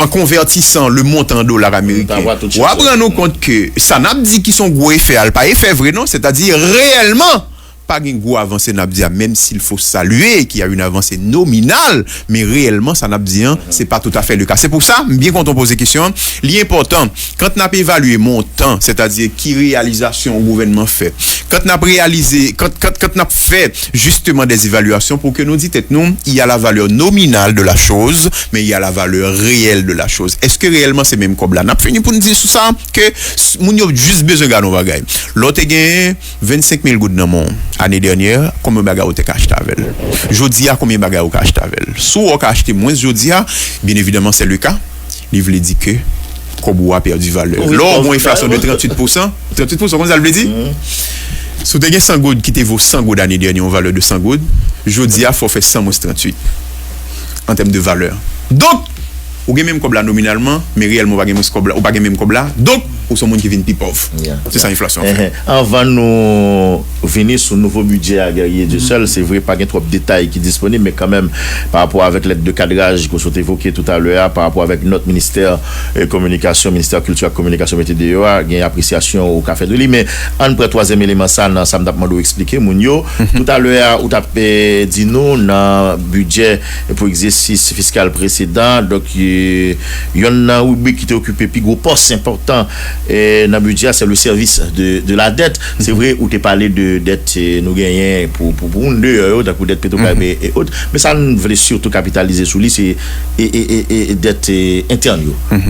en convertissant le montant dollar américain. On va prendre compte que ça n'a dit qu'ils sont gros effet, pas effet vrai non, c'est-à-dire réellement pas une gros avancée n'a dit même s'il faut saluer qu'il y a une avancée nominale mais réellement ça n'a dit c'est pas tout à fait le cas. C'est pour ça bien quand on pose des questions, l'important quand on a évalué montant, c'est-à-dire qui réalisation au gouvernement fait. Quand on a réalisé quand on a fait justement des évaluations pour que nous dites nous il y a la valeur nominale de la chose mais il y a la valeur réelle de la chose. Est-ce que réellement c'est même comme là? On a fini pour nous dire sur ça que moun yo juste besoin de gagner bagay. L'autre gagne 25 000 gouttes dans mon année dernière, combien bagarre ou t'es acheté avec? Jodi a combien bagarre ou acheté avec? Si ou acheté moins jodi a, bien évidemment c'est le cas. Il veut dire que Kobo a perdu valeur. Là, on inflation de 38%, comme ça veut dire. Si tu as 100 gouttes qui te vaut 100 gouttes l'année dernière en valeur de 100 gouttes, jodi a faut faire 100 moins 38 en termes de valeur. Donc, ou gagne même comme là nominalement, mais réellement pas gagne comme là, ou pas gagne même comme là. Donc, ou sont monde qui viennent plus pauvres. C'est ça l'inflation. Avant nous venir sur nouveau budget à guerrier du seul, c'est vrai pas gain trop de détails qui disponibles mais quand même par rapport avec l'aide de cadrage qu'on s'est évoqué tout à l'heure par rapport avec notre ministère communication, ministère culture communication météo, gain appréciation au café de Lille mais en près troisième élément ça ça m'a demandé expliquer Mounio tout à l'heure ou t'a dit nous dans budget pour exercice fiscal précédent donc il y en a qui était occupé puis gros poste important et dans le budget c'est le service de la dette. C'est vrai où tu parlé de dette nous gagnons pour une deux d'accord dette pétrolière et autres mais ça nous voulait surtout capitaliser sur lui c'est et dette interne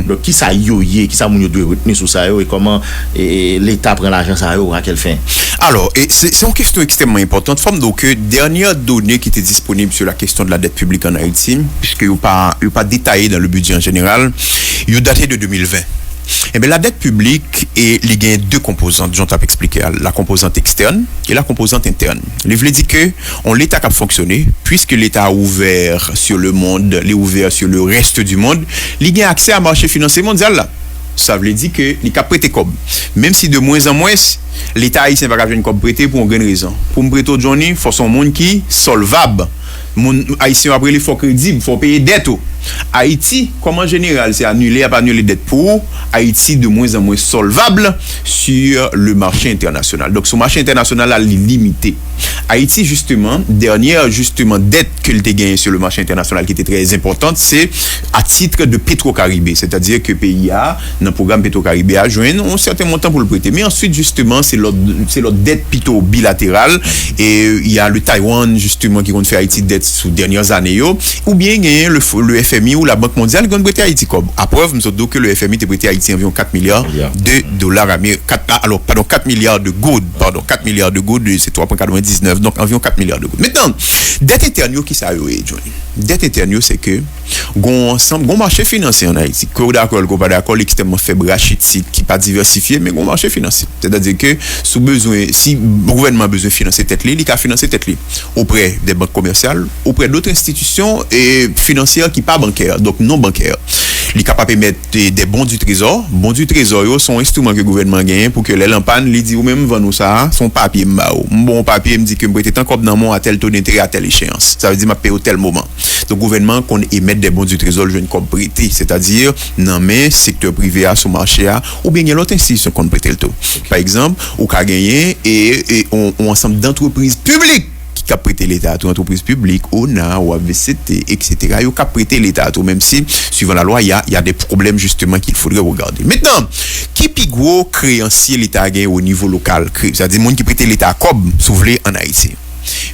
donc qui ça yoyé qui ça moun yo doit retenir sur ça et comment l'état prend l'argent ça à quelle fin. Alors c'est une question extrêmement importante forme donc dernière donnée qui était disponible sur la question de la dette publique en Haïti puisque il pas détaillé dans le budget en général il daté de 2020. Eh bien, la dette publique et il y a deux composantes, j'en t'ai expliqué, la composante externe et la composante interne. Il veut dire que l'État a fonctionné, puisque l'État a ouvert sur le monde, il est ouvert sur le reste du monde, il y a accès à marché financier mondial là. Ça veut dire que il a prêté comme. Même si de moins en moins, l'État haïtien va pas une comme prêter pour une grande raison. Pour me prêter aujourd'hui, il faut son monde qui solvable. Mon haïtien après il faut crédible, faut payer dette. Haïti, comme en général, c'est annulé, à pas annuler dette pour Haïti de moins en moins solvable sur le marché international. Donc, sur le marché international, elle est limité. Haïti, justement, dernière, justement, dette qu'elle a gagnée sur le marché international qui était très importante, c'est à titre de Petro-Caribé. C'est-à-dire que le pays a, dans le programme Petro-Caribé, a joué un certain montant pour le prêter. Mais ensuite, justement, c'est leur dette plutôt bilatérale. Et il y a le Taïwan, justement, qui compte faire Haïti dette sous dernières années, ou bien gagner le FMI ou la Banque mondiale qui compte prêter Haïti. À preuve, nous avons que le FMI a prêté Haïti environ 4 milliards de dollars américains. 4 milliards de good. 4 milliards de good, c'est 3,99. Donc, environ 4 milliards de good. Maintenant, dette interne, qui ça Johnny? Dette interne, c'est que, gon marché financier en Haïti. Que d'accord, qu'on pas d'accord, extrêmement faible, rachitique, qui pas diversifié, mais gon marché financier. C'est-à-dire que, si le gouvernement a besoin de financer tête li, il a financé tête li auprès des banques commerciales, auprès d'autres institutions et financières qui pas bancaires, donc non bancaires. Il est capable de mettre des bons du trésor. Bons du trésor, sont instruments que le gouvernement gagne pour que les lampans lui disent ou même vendre ça, son papier m'bao. Bon papier me dit que me prêter tant comme dans mon à tel taux d'intérêt à telle échéance. Ça veut dire m'a payer au tel moment. Donc le gouvernement qu'on émet des bons du trésor jeune comme prêter, c'est-à-dire dans mais secteur privé à son marché à ou bien il y a l'autre institution qu'on prêter le taux. Par exemple, ou qu'a gagné et on ensemble d'entreprises publiques qui a prêté l'État à toute entreprise publique, ONA ou AVCT, etc. Il a prêté l'État à tout, même si, suivant la loi, il y a des problèmes justement qu'il faudrait regarder. Maintenant, qui plus gros créancier l'État a gagné au niveau local? C'est-à-dire, les gens qui prêtent l'État à COB, soufflé en Haïti.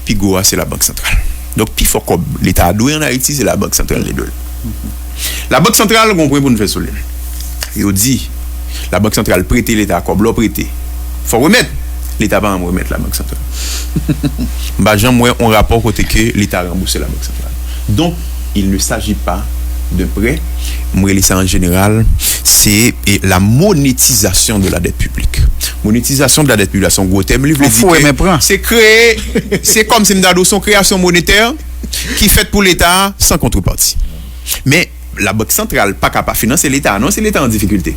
Plus gros, c'est la Banque centrale. Donc, plus fort COB, l'État a doué en Haïti, c'est la Banque centrale les deux. La Banque centrale, on comprend pour nous faire soleil. Il dit, la Banque centrale prête l'État à COB, l'on prête. Il faut remettre. L'État va en remettre la Banque centrale. On rapport côté que l'État a remboursé la Banque centrale. Donc, il ne s'agit pas de prêt. Moi, ça en général, c'est la monétisation de la dette publique. Monétisation de la dette publique, son gros thème. C'est créer, c'est comme si nous son création monétaire qui est faite pour l'État sans contrepartie. Mais la Banque centrale pas capable de financer l'État, non, c'est l'État en difficulté.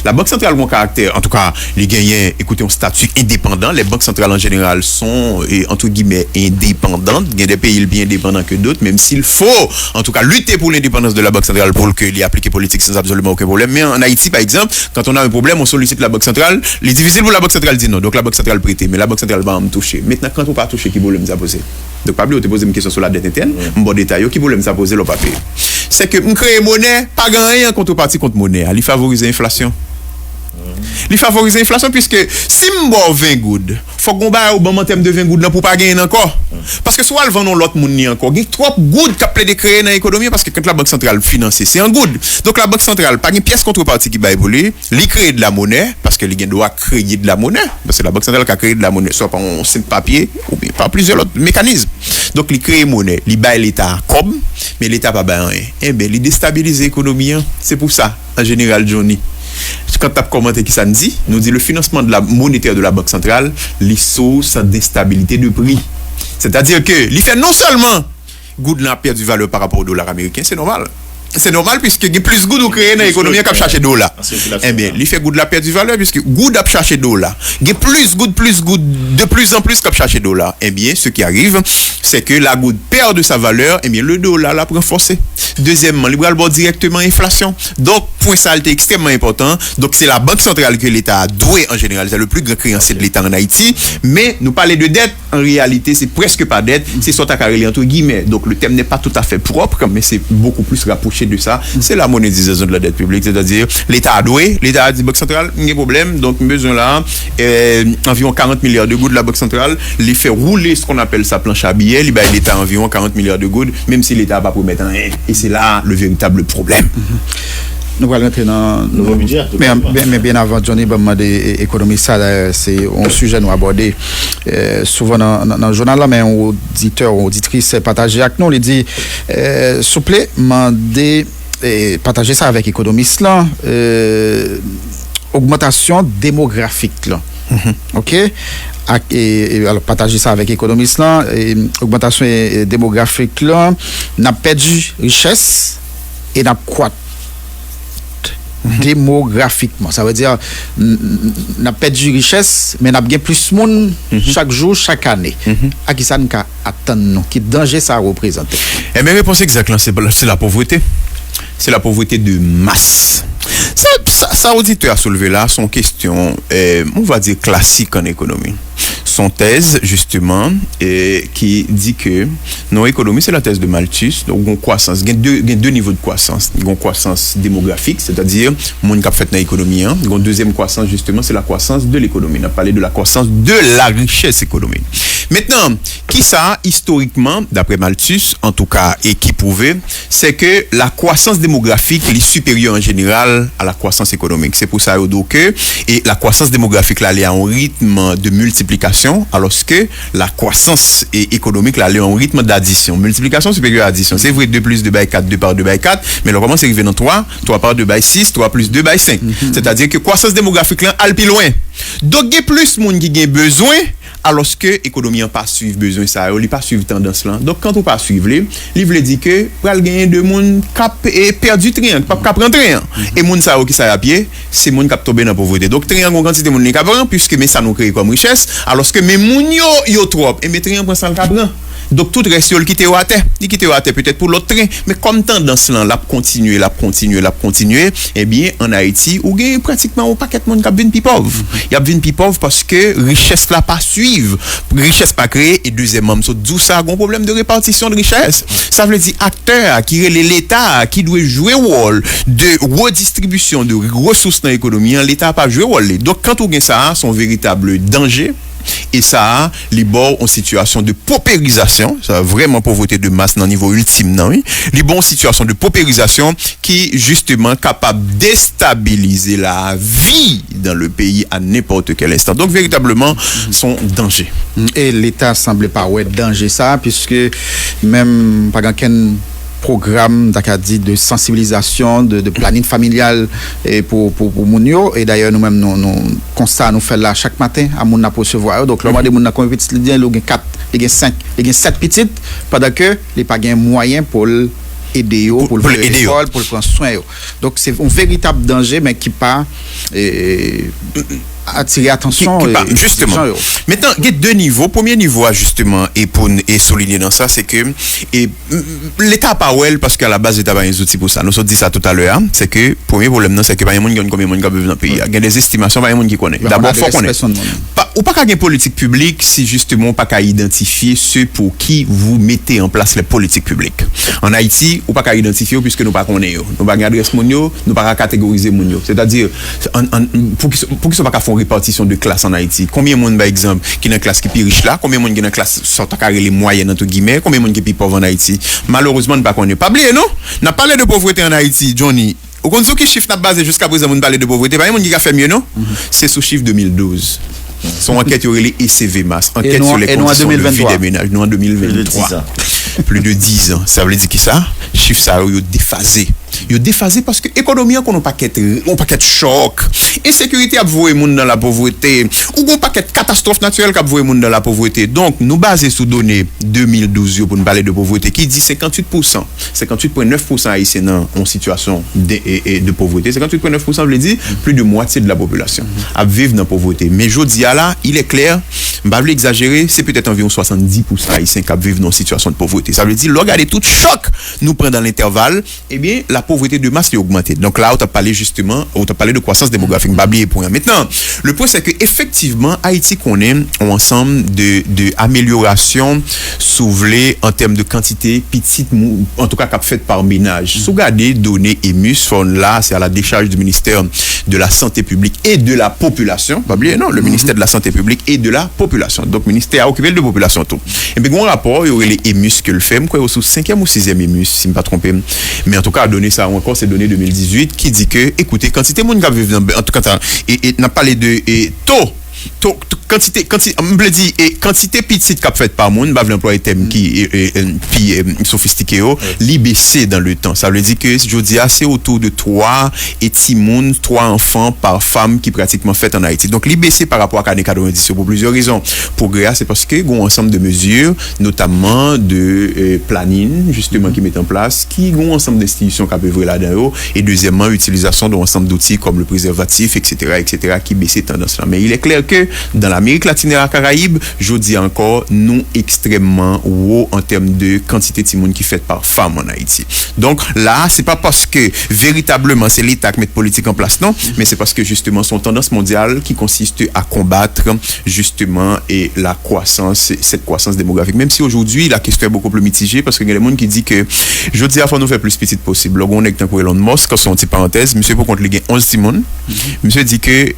La Banque centrale a un caractère, en tout cas, les gagnants, écoutez, un statut indépendant. Les banques centrales en général sont, entre guillemets, indépendantes. Il y a des pays bien indépendants que d'autres, même s'il faut, en tout cas, lutter pour l'indépendance de la Banque centrale pour qu'il y ait appliqué politique sans absolument aucun problème. Mais en Haïti, par exemple, quand on a un problème, on sollicite la Banque centrale. Il est difficile pour la Banque centrale de dire non. Donc la Banque centrale prête, mais la Banque centrale va me toucher. Maintenant, quand on pas toucher, qui problème ça poser? Donc, Pablo, on te pose une question sur la dette interne. Un bon détail, qui problème ça poser le papier? C'est que on crée monnaie, pas rien contrepartie contre monnaie. Il favorise l'inflation. Il favorise l'inflation puisque si m'bo 20 good, faut qu'on baille au bon en terme de 20 good là pour pas gagner encore. Parce que soit elle vend l'autre monde ni encore. Il y a trop good qui a plaidé créer dans l'économie parce que quand la banque centrale finance c'est un good. Donc la banque centrale pas une pièce contrepartie qui va évoluer, il crée de la monnaie parce que il doit créer de la monnaie parce que la banque centrale qui a créé de la monnaie soit par un simple papier ou bien par plusieurs autres mécanismes. Donc il crée monnaie, il baille l'État comme mais l'État pas baille rien. Eh ben il déstabilise l'économie. C'est pour ça en général Johnny. Quand tu as commenté qui ça nous dit le financement de la monétaire de la Banque centrale, les sources d'instabilité de prix. C'est-à-dire que il fait non seulement good n'a perdu valeur par rapport au dollar américain, c'est normal. C'est normal puisque il y a plus good au créer dans l'économie qu'à chercher dollar. Eh bien, il fait good la perte de valeur puisque good a cherché dollar. Il y a plus good de plus en plus qu'à chercher dollar. Eh bien, ce qui arrive, c'est que la good perd de sa valeur, eh bien le dollar l'a renforcé. Deuxièmement, il va directement inflation. Donc, point ça est extrêmement important. Donc, c'est la Banque centrale que l'État a doué en général. C'est le plus grand créancier de l'État en Haïti. Mais nous parler de dette, en réalité, c'est presque pas dette. C'est soit à carré entre guillemets. Donc, le thème n'est pas tout à fait propre, mais c'est beaucoup plus rapproché de ça. C'est la monétisation de la dette publique. C'est-à-dire, l'État a doué, l'État a dit Banque centrale, il y a problème. Donc, besoin là, environ 40 milliards de gouttes de la Banque centrale. Les fait rouler ce qu'on appelle sa planche à billets. L'État a environ 40 milliards de gouttes, même si l'État va pas promettre rien. Et c'est là le véritable problème. Nous allons entrer dans le budget. Mais bien avant, Johnny, économie, ça, c'est un sujet nous aborder. Souvent dans le journal, là, mais un auditeur ou auditrice partagé avec nous, il dit, s'il vous plaît, partager ça avec économiste là, augmentation démographique là. OK? Alors partager ça avec économiste là, augmentation démographique là, n'a perdu richesse et n'a croît démographiquement. Ça veut dire, n'a pas de richesse, mais n'a bien plus de monde chaque jour, chaque année. À qui ça nous attend, nous? Qui danger ça représente? Et même réponse exactement, c'est la pauvreté. C'est la pauvreté de masse. Ça auditeur a soulevé là son question, on va dire classique en économie. Son thèse, justement, qui dit que non, économie, c'est la thèse de Malthus. Donc, il y a une croissance. Il y a deux niveaux de croissance. Il y a une croissance démographique, c'est-à-dire, mon cap fait dans l'économie. Il y a une deuxième croissance, justement, c'est la croissance de l'économie. On a parlé de la croissance de la richesse économique. Maintenant, qui ça, historiquement, d'après Malthus, en tout cas, et qui prouvait, c'est que la croissance démographique est supérieure en général à la croissance économique. C'est pour ça que et la croissance démographique là, elle est en rythme de multiplication, alors que la croissance économique là, elle est en rythme d'addition. Multiplication supérieure à addition. C'est vrai, 2 plus 2 by 4, 2 par 2 by 4, mais le comment c'est arrivé dans 3, 3 par 2 by 6, 3 plus 2 by 5. C'est-à-dire que croissance démographique là, elle plus loin. Donc, il y a plus de monde qui a besoin, alors que l'économie n'a pas suivre besoin ça, il pas suivre tendance là. Donc quand on pas suivre il veut dire que pour gagner de monde cap et perdu triangle, pas cap prendre triangle. Et monde ça qui ça à pied, c'est monde cap tomber dans pauvreté. Donc triangle en quantité monde cap prendre puisque mais ça nous crée comme richesse, alors que mais moun yo trop et mais triangle prend ça le cap prendre. Donc tout reste il quitte à terre, peut-être pour l'autre train, mais comme tendance là, l'a continuer, eh bien en Haïti, ou gagne pratiquement au paquet de monde qui vient plus pauvre. Il y a vinn plus pauvre parce que richesse là pas suivre, richesse pas créée et deuxièmement, d'où ça a un problème de répartition de richesse. Ça veut dire acteur qui est l'État qui doit jouer rôle de redistribution de ressources dans l'économie, l'État pas jouer rôle. Donc quand on gagne ça, son véritable danger. Et ça, les bords en situation de paupérisation, ça vraiment pauvreté de masse dans le niveau ultime, non, oui? Les bords en situation de paupérisation qui, justement, capable de déstabiliser la vie dans le pays à n'importe quel instant. Donc, véritablement, son danger. Et l'État semble pas ouais danger ça, puisque même, par exemple, programme de sensibilisation de planning familial et pour Mounio et d'ailleurs nous-mêmes nous constat nous fait là chaque matin à mon recevoir donc le mois de mon comme petit il y a 4 il y a 5 il y a 7 petites pendant que les pas gain moyen pour aider pour le école pour le prendre soin donc c'est un véritable danger mais qui pas attirer attention justement. Maintenant, il y a deux niveaux. Premier niveau, justement, et souligner dans ça, c'est que l'État pas well parce qu'à la base, l'État a des outils pour ça. Nous avons dit ça tout à l'heure. C'est que, premier problème, c'est que pas de monde qui connaît combien de monde qui vivent dans le pays. Il y a des estimations, pas de monde qui connaît. D'abord, il faut connaître. Ou pas qu'à une politique publique, c'est justement pas qu'à identifier ceux pour qui vous mettez en place les politiques publiques. En Haïti, ou pas qu'à identifier puisque nous pas connaissons. Nous pas adresse monio, nous pas catégoriser monio. C'est-à-dire, pour qu'ils soient pas qu'à répartition de classe en Haïti. Combien de monde, par exemple, qui est dans la classe qui est plus riche là? Combien de monde qui est dans la classe sortant carré les moyennes, entre guillemets? Combien de monde qui est plus pauvre en Haïti? Malheureusement, nous ne connaissons pas. Oubliez, non? On a parlé de pauvreté en Haïti, Johnny. Au compte qui chiffre n'a basé jusqu'à présent, on parle de pauvreté. Pas de monde qui a fait mieux, non? C'est sous chiffre 2012. Son enquête aurait les ECV masse. Enquête sur les conditions de vie des ménages. Nous en 2023. Plus de 10 ans. Ça veut dire qui ça? Chiffre ça, il déphasé. Il déphasé parce que l'économie, on n'a pas de choc. Insécurité a voué monde dans la pauvreté. Ou on pas de catastrophe naturelle qui a voué monde dans la pauvreté. Donc, nous basons sur données 2012 pour nous parler de pauvreté qui dit 58%. 58,9% haïtiens en situation de pauvreté. 58,9% veut dire plus de moitié de la population à vivre dans la pauvreté. Mais je dis là, il est clair, je ne vais pas exagérer, c'est peut-être environ 70% haïtiens qui vivent dans une situation de pauvreté. Ça veut dire, regardez tout choc nous prend dans l'intervalle, eh bien, la pauvreté de masse est augmentée. Donc là, on t'a parlé justement, on t'a parlé de croissance démographique. Maintenant, le point, c'est que effectivement, Haïti connaît un ensemble de améliorations souvelées en termes de quantité petite, en tout cas, faite par ménage. Si vous regardez données EMUS, là, c'est à la décharge du ministère de la Santé publique et de la population. Pas oublier, non, le ministère de la Santé publique et de la population. Donc, le ministère a occupé de population tout. Et bien, un rapport, il y aurait les EMUS que le fait, quoi, au sous 5e ou 6e EMUS, si je ne me pas trompé. Mais en tout cas, à donner ça encore, c'est donné 2018 qui dit que, écoutez, quantité de monde qui vivent en tout cas, et n'a parlé de taux quantité petite qu'a fait par monde, bah l'employé thème qui puis sophistiqué li baissé dans le temps. Ça veut dire que je dis c'est autour de 3 enfants par femme qui pratiquement fait en Haïti. Donc li baissé par rapport à l'année 90 pour plusieurs raisons. Progrès, c'est parce que un ensemble de mesures, notamment de planning justement qui met en place, qui ont ensemble d'institutions qui peuvent là-dedans, et deuxièmement utilisation d'un ensemble d'outils comme le préservatif, etc., qui baissait tendance là. Mais il est clair que dans l'Amérique latine et la Caraïbe, je dis encore, nous extrêmement haut en termes de quantité de monde qui fait par femme en Haïti. Donc là, c'est pas parce que véritablement c'est l'État qui met politique en place, non, mais c'est parce que justement son tendance mondiale qui consiste à combattre justement et cette croissance démographique. Même si aujourd'hui la question est beaucoup plus mitigée parce qu'il y a des gens qui disent que je dis il faut nous faire plus petit possible. On est dans Elon Musk, c'est une petite parenthèse, monsieur pour contre les 11 Timon. Monsieur dit que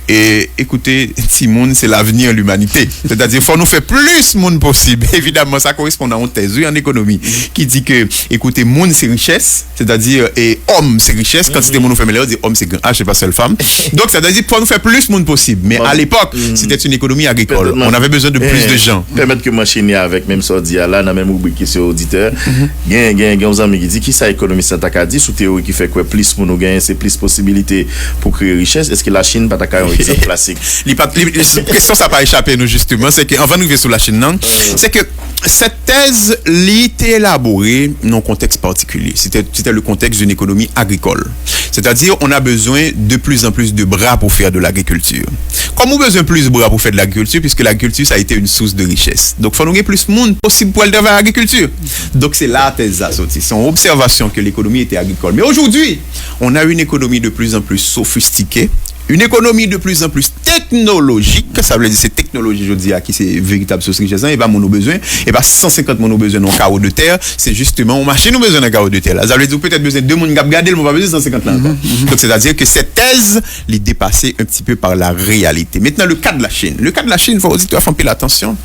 écoutez, Timon c'est l'avenir de l'humanité. C'est-à-dire faut nous faire plus monde possible. Évidemment, ça correspond à une thèse en économie qui dit que écoutez, monde c'est richesse, c'est-à-dire et homme c'est richesse, quand c'était monde nous fait on dit homme c'est grand H, c'est pas seule femme. Donc c'est-à-dire faut nous faire plus monde possible. Mais à l'époque, c'était une économie agricole. On avait besoin de plus de gens. Permettre que m'enchaîner avec même ça dit là dans même rubrique qui c'est auditeur. Gain aux amis qui dit qui ça économiste ça dit sous théorie qui fait quoi plus pour nous gagner c'est plus possibilité pour créer richesse. Est-ce que la Chine pas un exemple classique? Question ça pas échappé nous justement, c'est que avant de revenir sur la Chine c'est que cette thèse était élaborée dans un contexte particulier. C'était le contexte d'une économie agricole. C'est-à-dire, on a besoin de plus en plus de bras pour faire de l'agriculture. Comme on a besoin de plus de bras pour faire de l'agriculture, puisque l'agriculture, ça a été une source de richesse. Donc, il faut nous gagner plus de monde possible pour aller vers l'agriculture. Donc, c'est la thèse à sortir. C'est une observation que l'économie était agricole. Mais aujourd'hui, on a une économie de plus en plus sophistiquée. Une économie de plus en plus technologique, ça veut dire c'est technologie, je dis à qui c'est véritable source de richesse, et pas mon besoin, et pas 150 mon besoin d'un carreau de terre, c'est justement, on marché nous besoin d'un carreau de terre. Là, ça veut dire peut-être besoin de 2 moun qui garder, on pas besoin de 150 là. Donc c'est-à-dire que cette thèse les dépassée un petit peu par la réalité. Maintenant le cas de la Chine. Le cas de la Chine, il faut aussi faire un peu l'attention,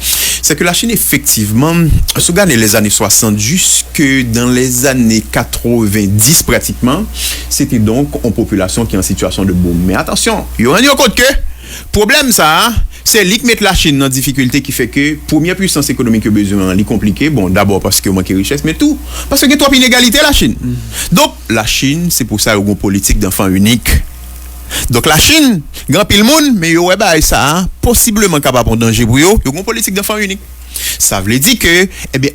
c'est que la Chine effectivement, se regarde les années 60 jusque dans les années 90 pratiquement, c'était donc une population qui est en situation de boom. Mais attention, il y a un compte que problème ça, c'est lui qui met la Chine dans difficulté qui fait que première puissance économique besoin est compliqué. Bon, d'abord parce que manque de richesse, mais tout parce qu'il y a trop d'inégalité la Chine. Donc la Chine, c'est pour ça qu'il y a une politique d'enfant unique. Donc la Chine, grand pile monde, mais yo ouais ça possiblement capable en danger pour yo, une politique d'enfant unique. Ça veut dire que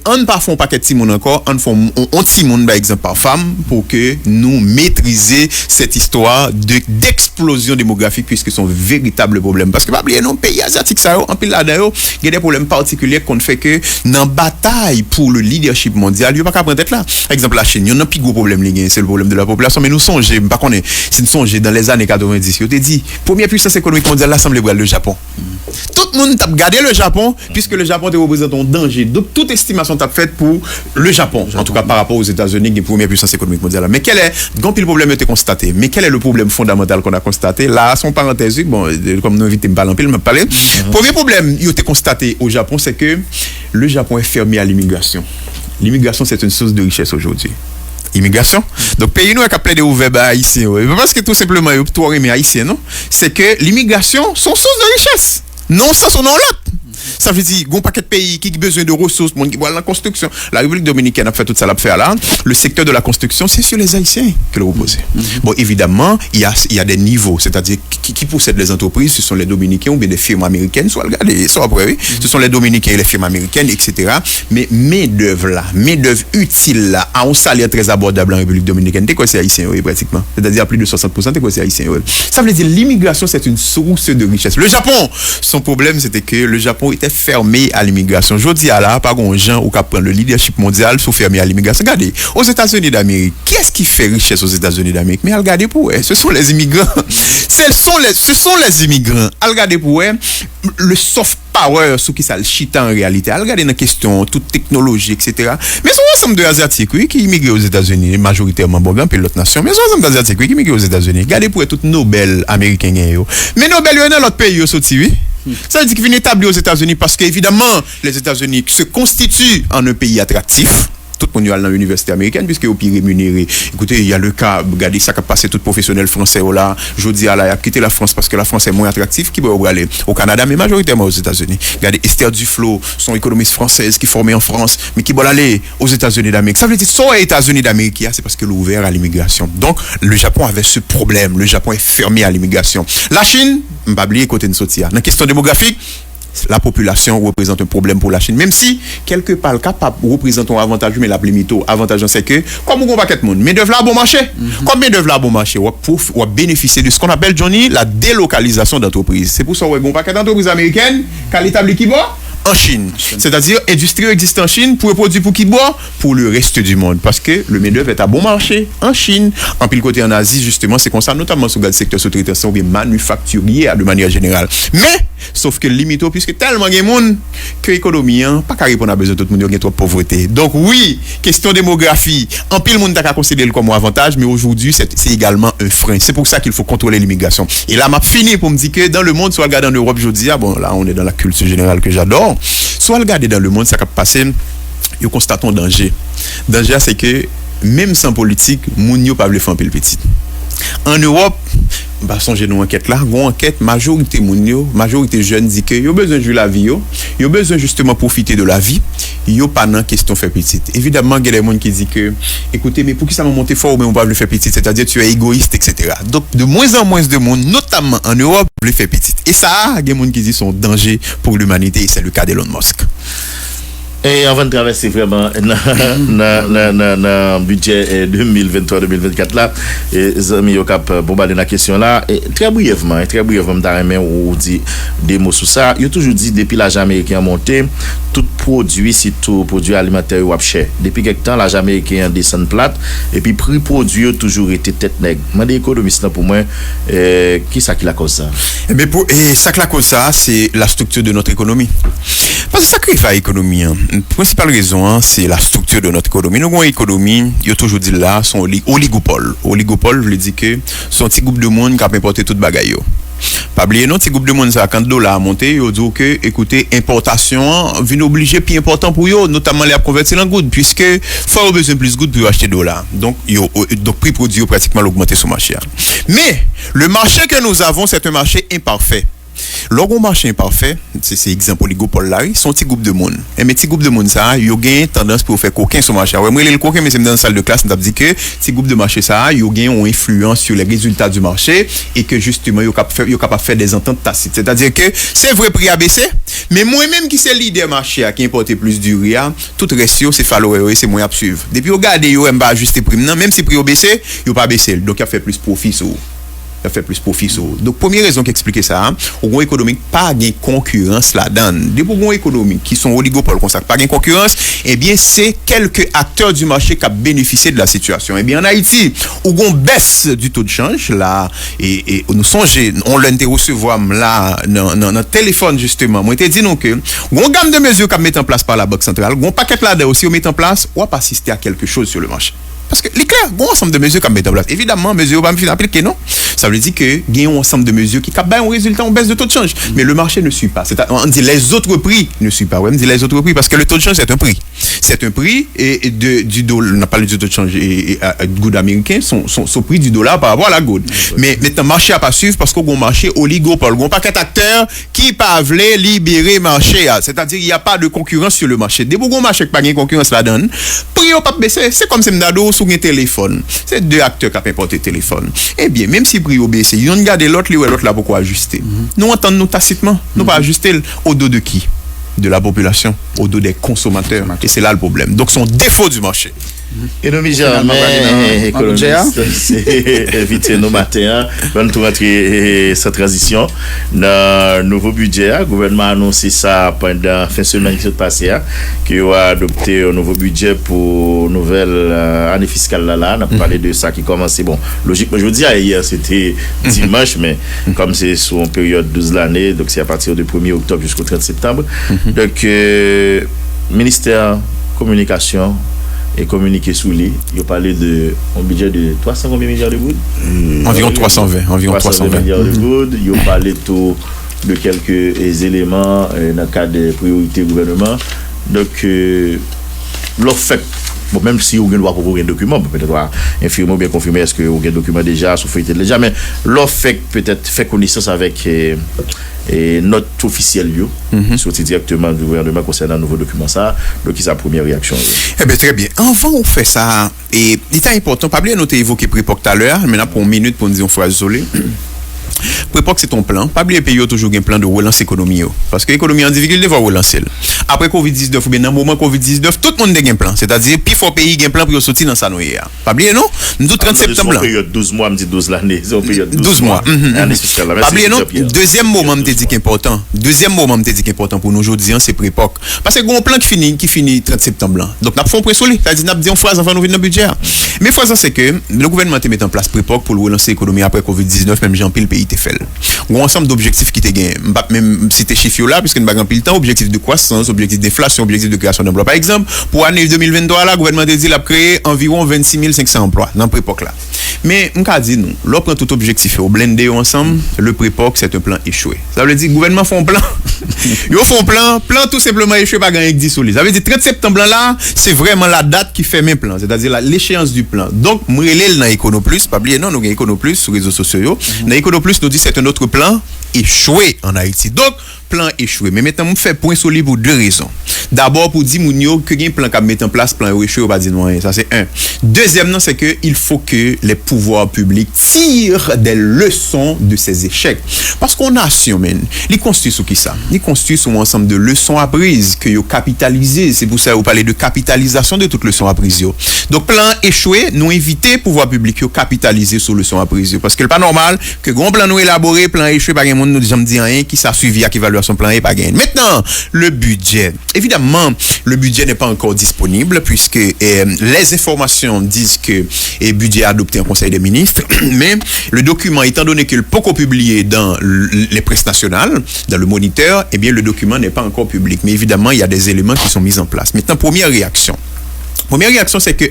on pas font paquet de timon encore, on font un timon par exemple par femme pour que nous maîtriser cette histoire d'explosion démographique puisque c'est un véritable problème parce que pas oublier non pays asiatique ça en pile là-dedans, il y a des problèmes particuliers qu'on fait que dans bataille pour le leadership mondial, il pas qu'à prendre tête là. Par exemple la Chine, il y a un plus gros problème c'est le problème de la population mais nous songez pas qu'on est si nous songez dans les années 90, on te dit première puissance économique mondiale l'Assemblée le Japon. Tout le monde t'a regardé le Japon puisque le Japon représente un danger. Donc toute estimation t'a faite pour le Japon, en tout cas par rapport aux États-Unis qui est première puissance économique mondiale. Mais quel est quand le problème a été constaté? Mais quel est le problème fondamental qu'on a constaté? Là, son parenthèse, bon, comme nous invitons pas l'empile, m'a parlé. Premier problème qui a été constaté au Japon, c'est que le Japon est fermé à l'immigration. L'immigration, c'est une source de richesse aujourd'hui. Immigration. Donc, pays nous a appelé des ouverts haïtiens. Parce que tout simplement, il y a tout haïtien, non? C'est que l'immigration sont source de richesse. Non, ça son nom l'autre. Ça veut dire, il y a un paquet de pays qui ont besoin de ressources, qui voient la construction. La République dominicaine a fait tout ça, l'a fait là. Le secteur de la construction, c'est sur les Haïtiens que le reposent. Bon, évidemment, il y a des niveaux, c'est-à-dire qui possèdent les entreprises, ce sont les Dominicains ou bien des firmes américaines, soit regardez, soit après, oui. Ce sont les Dominicains et les firmes américaines, etc. Mais main-d'œuvre utile là, à un salaire très abordable en République dominicaine, c'est quoi c'est haïtien, oui, pratiquement. C'est-à-dire à plus de 60%, c'est quoi c'est haïtien, oui. Ça veut dire l'immigration, c'est une source de richesse. Le Japon, son problème, c'était que le Japon était fermé à l'immigration. Je dis à là, pas grand gens ou qui prennent le leadership mondial sont fermés à l'immigration. Regardez, aux États-Unis d'Amérique, qui est-ce qui fait richesse aux États-Unis d'Amérique? Mais regardez pour eux, ce sont les immigrants. Ce sont les immigrants. Regardez pour eux, le soft power sous qui ça le chita en réalité. Regardez dans la question, toute technologie, etc. Mais c'est un ensemble d'Asiatiques, oui, qui immigrent aux États-Unis, majoritairement, bon, puis l'autre nation. Mais c'est un ensemble d'Asiatiques, oui, qui immigrent aux États-Unis. Regardez pour eux, tout Nobel américain. Mais Nobel, il y a dans l'autre pays, oui. Ça veut dire qu'il vient établir aux États-Unis parce qu'évidemment, les États-Unis se constituent en un pays attractif. tout le monde dans l'université américaine puisque au plus rémunéré. Écoutez, il y a le cas, regardez ça qui a passé tout professionnel français là, je dis à la quitter la France parce que la France est moins attractive qui va aller au Canada mais majoritairement aux États-Unis. Regardez Esther Duflo, son économiste française qui est formée en France mais qui va aller aux États-Unis d'Amérique. Ça veut dire soit aux États-Unis d'Amérique, c'est parce que l'ouvert à l'immigration. Donc le Japon avait ce problème, le Japon est fermé à l'immigration. La Chine, on va oublier côté de Sotia. Dans la question démographique, la population représente un problème pour la Chine. Même si, quelque part, le capable représente un avantage, mais la limito, avantage, c'est que, comme on va paquet de monde, mais d'œuvre là, bon marché. Comme mais d'œuvre là, bon marché, on bénéficier de ce qu'on appelle, Johnny, la délocalisation d'entreprises. C'est pour ça, bon paquet d'entreprises américaines, qu'à l'établi qui va en Chine. C'est-à-dire, industrie existe en Chine pour produire pour qui boit pour le reste du monde. Parce que le main-d'œuvre est à bon marché en Chine. En pile côté en Asie, justement, c'est comme ça, notamment sur le secteur sous-traitation et manufacturier de manière générale. Mais, sauf que limité, puisque tellement de monde que l'économie, pas qu'à répondre à besoin de tout le monde, il y a trop de pauvreté. Donc, oui, question démographie, en pile monde a considéré comme un avantage, mais aujourd'hui, c'est également un frein. C'est pour ça qu'il faut contrôler l'immigration. Et là, m'a fini pour me dire que dans le monde, soit regarder en Europe, je dis, bon, là, on est dans la culture générale que j'adore. Soit regarder dans le monde, ça va passer, nous constatons danger. Danger, c'est que même sans politique, moun yo pas vle faire pile petit. En Europe, bah songez nous enquête là, gon enquête majorité moun yo, majorité jeunes dit que yo besoin de jouer la vie yo besoin justement profiter de la vie, yo pas nan question faire petite. Évidemment, il y a des monde qui dit que écoutez mais pour qui ça m'a monter fort mais on pas le faire petite, c'est-à-dire tu es égoïste etc. Donc de moins en moins de monde, notamment en Europe, le faire petite. Et ça, il y a des monde qui dit son danger pour l'humanité et c'est le cas d'Elon Musk. Et avant de traverser vraiment dans budget 2023-2024 là, les amis yo cap bombarder la question là, et très brièvement d'arrêter ou dit des mots sur ça. Il a toujours dit depuis l'argent américain monté, tout produit surtout produit alimentaire ou cher. Depuis quelque temps l'argent américain descend plate et puis prix produit a toujours été tête nègre. Moi des économistes pour moi qui ça qui la cause ça? Mais pour ça qui la cause ça, c'est la structure de notre économie. Parce que ça crée la économie. Principale raison, c'est la structure de notre économie. Nous avons une économie, il y a toujours dit là, son oligopole. Oligopole veut dire que son petit groupe de monde qui a importé tout bagaille. Pas oublier non, petit groupe de monde ça quand dollar a monté, ils dit que écoutez, importation vient obligé plus important pour eux, notamment les à convertir en gouttes puisque faut besoin plus gouttes pour acheter dollar. Donc prix produit pratiquement augmenté sur le marché. Mais le marché que nous avons, c'est un marché imparfait. Lorsqu'on marché imparfait, c'est exemple oligopole là, son petit groupe de monde. Et mes petits groupes de monde ça, yo gagne tendance pour faire coquin sur marché. Ouais, moi le coquin mais c'est dans la salle de classe, on t'a dit que petit groupe de marché ça, yo gagne ont influence sur les résultats du marché et que justement yo capable faire des ententes tacites. C'est-à-dire que c'est vrai prix a baissé, mais moi-même qui c'est leader marché qui importe plus du riz, tout reste c'est follower, c'est moi à suivre. Depuis regarder yo pas ajuster prix non, même si prix a baissé, yo pas baissé. Donc il a fait plus profit sur Donc, première raison qui explique ça, au gros économique, pas de concurrence là-dedans. Des gros économiques qui sont oligopoles, pas de concurrence, eh bien, c'est quelques acteurs du marché qui ont bénéficié de la situation. Eh bien, en Haïti, où on baisse du taux de change, là, et nous songez, on l'a recevoir là, dans le téléphone, justement. Moi, je dit non que, on gamme de mesures qu'on met en place par la Banque centrale, on paquet là-dedans aussi, on met en place, on va pas assister à quelque chose sur le marché. Parce que, les clairs, bon ensemble de mesures qu'on met en place. Évidemment, mesures pas me faire appliquer, non? Ça veut dire que, il y a un ensemble de mesures qui capent un résultat, on baisse de taux de change. Mais le marché ne suit pas. On dit les autres prix ne suivent pas. Ouais, on dit les autres prix parce que le taux de change, c'est un prix. C'est un prix du dollar, on n'a pas le taux de change et good américain, son prix du dollar par rapport à la good. Mais maintenant, le marché n'a pas suivi parce qu'on a un marché oligopole. On n'a pas qu'un acteur qui pas voulu libérer le marché. C'est-à-dire, il n'y a pas de concurrence sur le marché. Dès qu'on a un marché qui n'a pas de concurrence là-dedans, prix n'a pas baissé. C'est comme si on sur un téléphone. C'est deux acteurs qui ont importé le téléphone. Eh bien, même si le prix a baissé, ils ont gardé l'autre là pourquoi ajuster. Nous entendons tacitement, nous pas ajuster au dos de qui? De la population, au dos des consommateurs. Et c'est là le problème. Donc, son défaut du marché. Et nous, jamais économiste, c'est éviter nos matins, pour nous rentrer cette transition dans le nouveau budget. Le gouvernement a annoncé ça pendant la fin de semaine qui s'est passée, qu'il a adopté un nouveau budget pour nouvelle année fiscale là. On a parlé de ça qui commençait. Bon, logiquement, je vous dis, hier c'était dimanche, mais comme c'est sur une période 12 l'année, donc c'est à partir du 1er octobre jusqu'au 30 septembre. Donc, ministère communication et communiquer sous lui, il a parlé de un budget de 300 milliards de gouttes. Environ 320 milliards de gouttes. Il a parlé de quelques éléments dans le cadre des priorités du gouvernement. Donc, l'offre bon, même si vous avez un document, peut-être infirmer ou bien confirmer est-ce que vous avez un document déjà, sous feuilleté déjà, mais l'offre fait peut-être fait connaissance avec notre officiel sorti directement du gouvernement concernant un nouveau document ça. Donc, c'est sa première réaction. Eh bien, très bien. Avant, on fait ça. Et il est important, pas oublier, nous avons évoqué Prépoc tout à l'heure, maintenant pour une minute pour nous dire une phrase isolée. Prépoc, c'est ton plan. Pas oublier, pays a toujours un plan de relance économique. Parce que l'économie en difficulté va relancer. Après Covid-19, ou bien dans le moment Covid-19, tout le monde a un plan. C'est-à-dire, puis il faut pays un plan pour sortir dans sa noyée. Pas oublier, non? Nous, 30 septembre. C'est une période 12 mois, me dit 12 l'année. C'est une période 12 mois. Pas oublier, non? Deuxième moment, me dit qu'important. Deuxième moment, me dit qu'important pour nous aujourd'hui, c'est Prépoc. Parce que un plan qui finit 30 septembre. Donc, nous avons fait un solide. C'est-à-dire, nous avons dit une phrase avant de venir dans le budget. Mais phrase, c'est que le gouvernement a mis en place Prépoc pour relancer l'économie après Covid-19, même Jean-Pil, le pays était fait. Un ensemble d'objectifs qui étaient gagnés. Même si tu chiffres là, puisque nous n'avons pas le temps, objectif de croissance, objectif d'inflation, objectif de création d'emplois. Par exemple, pour l'année 2023, le gouvernement a dit qu'il a créé environ 26 500 emplois dans le Prépoc là. Mais, on a dit, nous, l'on prend tout objectif, on blende ensemble, le Prépoc, c'est un plan échoué. Ça veut dire que le gouvernement fait un plan. Ils font un plan tout simplement échoué, pas gagner 10 solis. Ça veut dire 30 septembre là, c'est vraiment la date qui fait mes plans, c'est-à-dire l'échéance du plan. Donc, moi, dans EconoPlus, pas oublier, non, nous avons EconoPlus sur les réseaux sociaux. Dans EconoPlus, nous dit c'est un autre plan échoué en Haïti. Donc, plan échoué. Mais maintenant, on fait point solide pour deux raisons. D'abord, pour dire que y a un plan qui met en place, plan échoué, on va dire non. Ça, c'est un. Deuxièmement, c'est qu'il faut que les pouvoirs publics tirent des leçons de ces échecs. Parce qu'on nation, ils construisent sur qui ça? Ils construisent sur un ensemble de leçons apprises que ils capitalisées. C'est pour ça que vous parlez de capitalisation de toutes les leçons apprises. Donc, plan échoué, nous éviter pouvoir public capitaliser sur leçons apprises. Parce que c'est pas normal que grand plan nous élaboré, plan échoué, par exemple, nous jamais dit rien qui ça suivi à qui va son plan et pas gagné. Maintenant, le budget. Évidemment, le budget n'est pas encore disponible puisque les informations disent que le budget est adopté en Conseil des ministres, mais le document, étant donné qu'il n'est pas encore publié dans les presses nationales, dans le moniteur, eh bien, le document n'est pas encore public. Mais évidemment, il y a des éléments qui sont mis en place. Maintenant, première réaction. Première réaction, c'est que,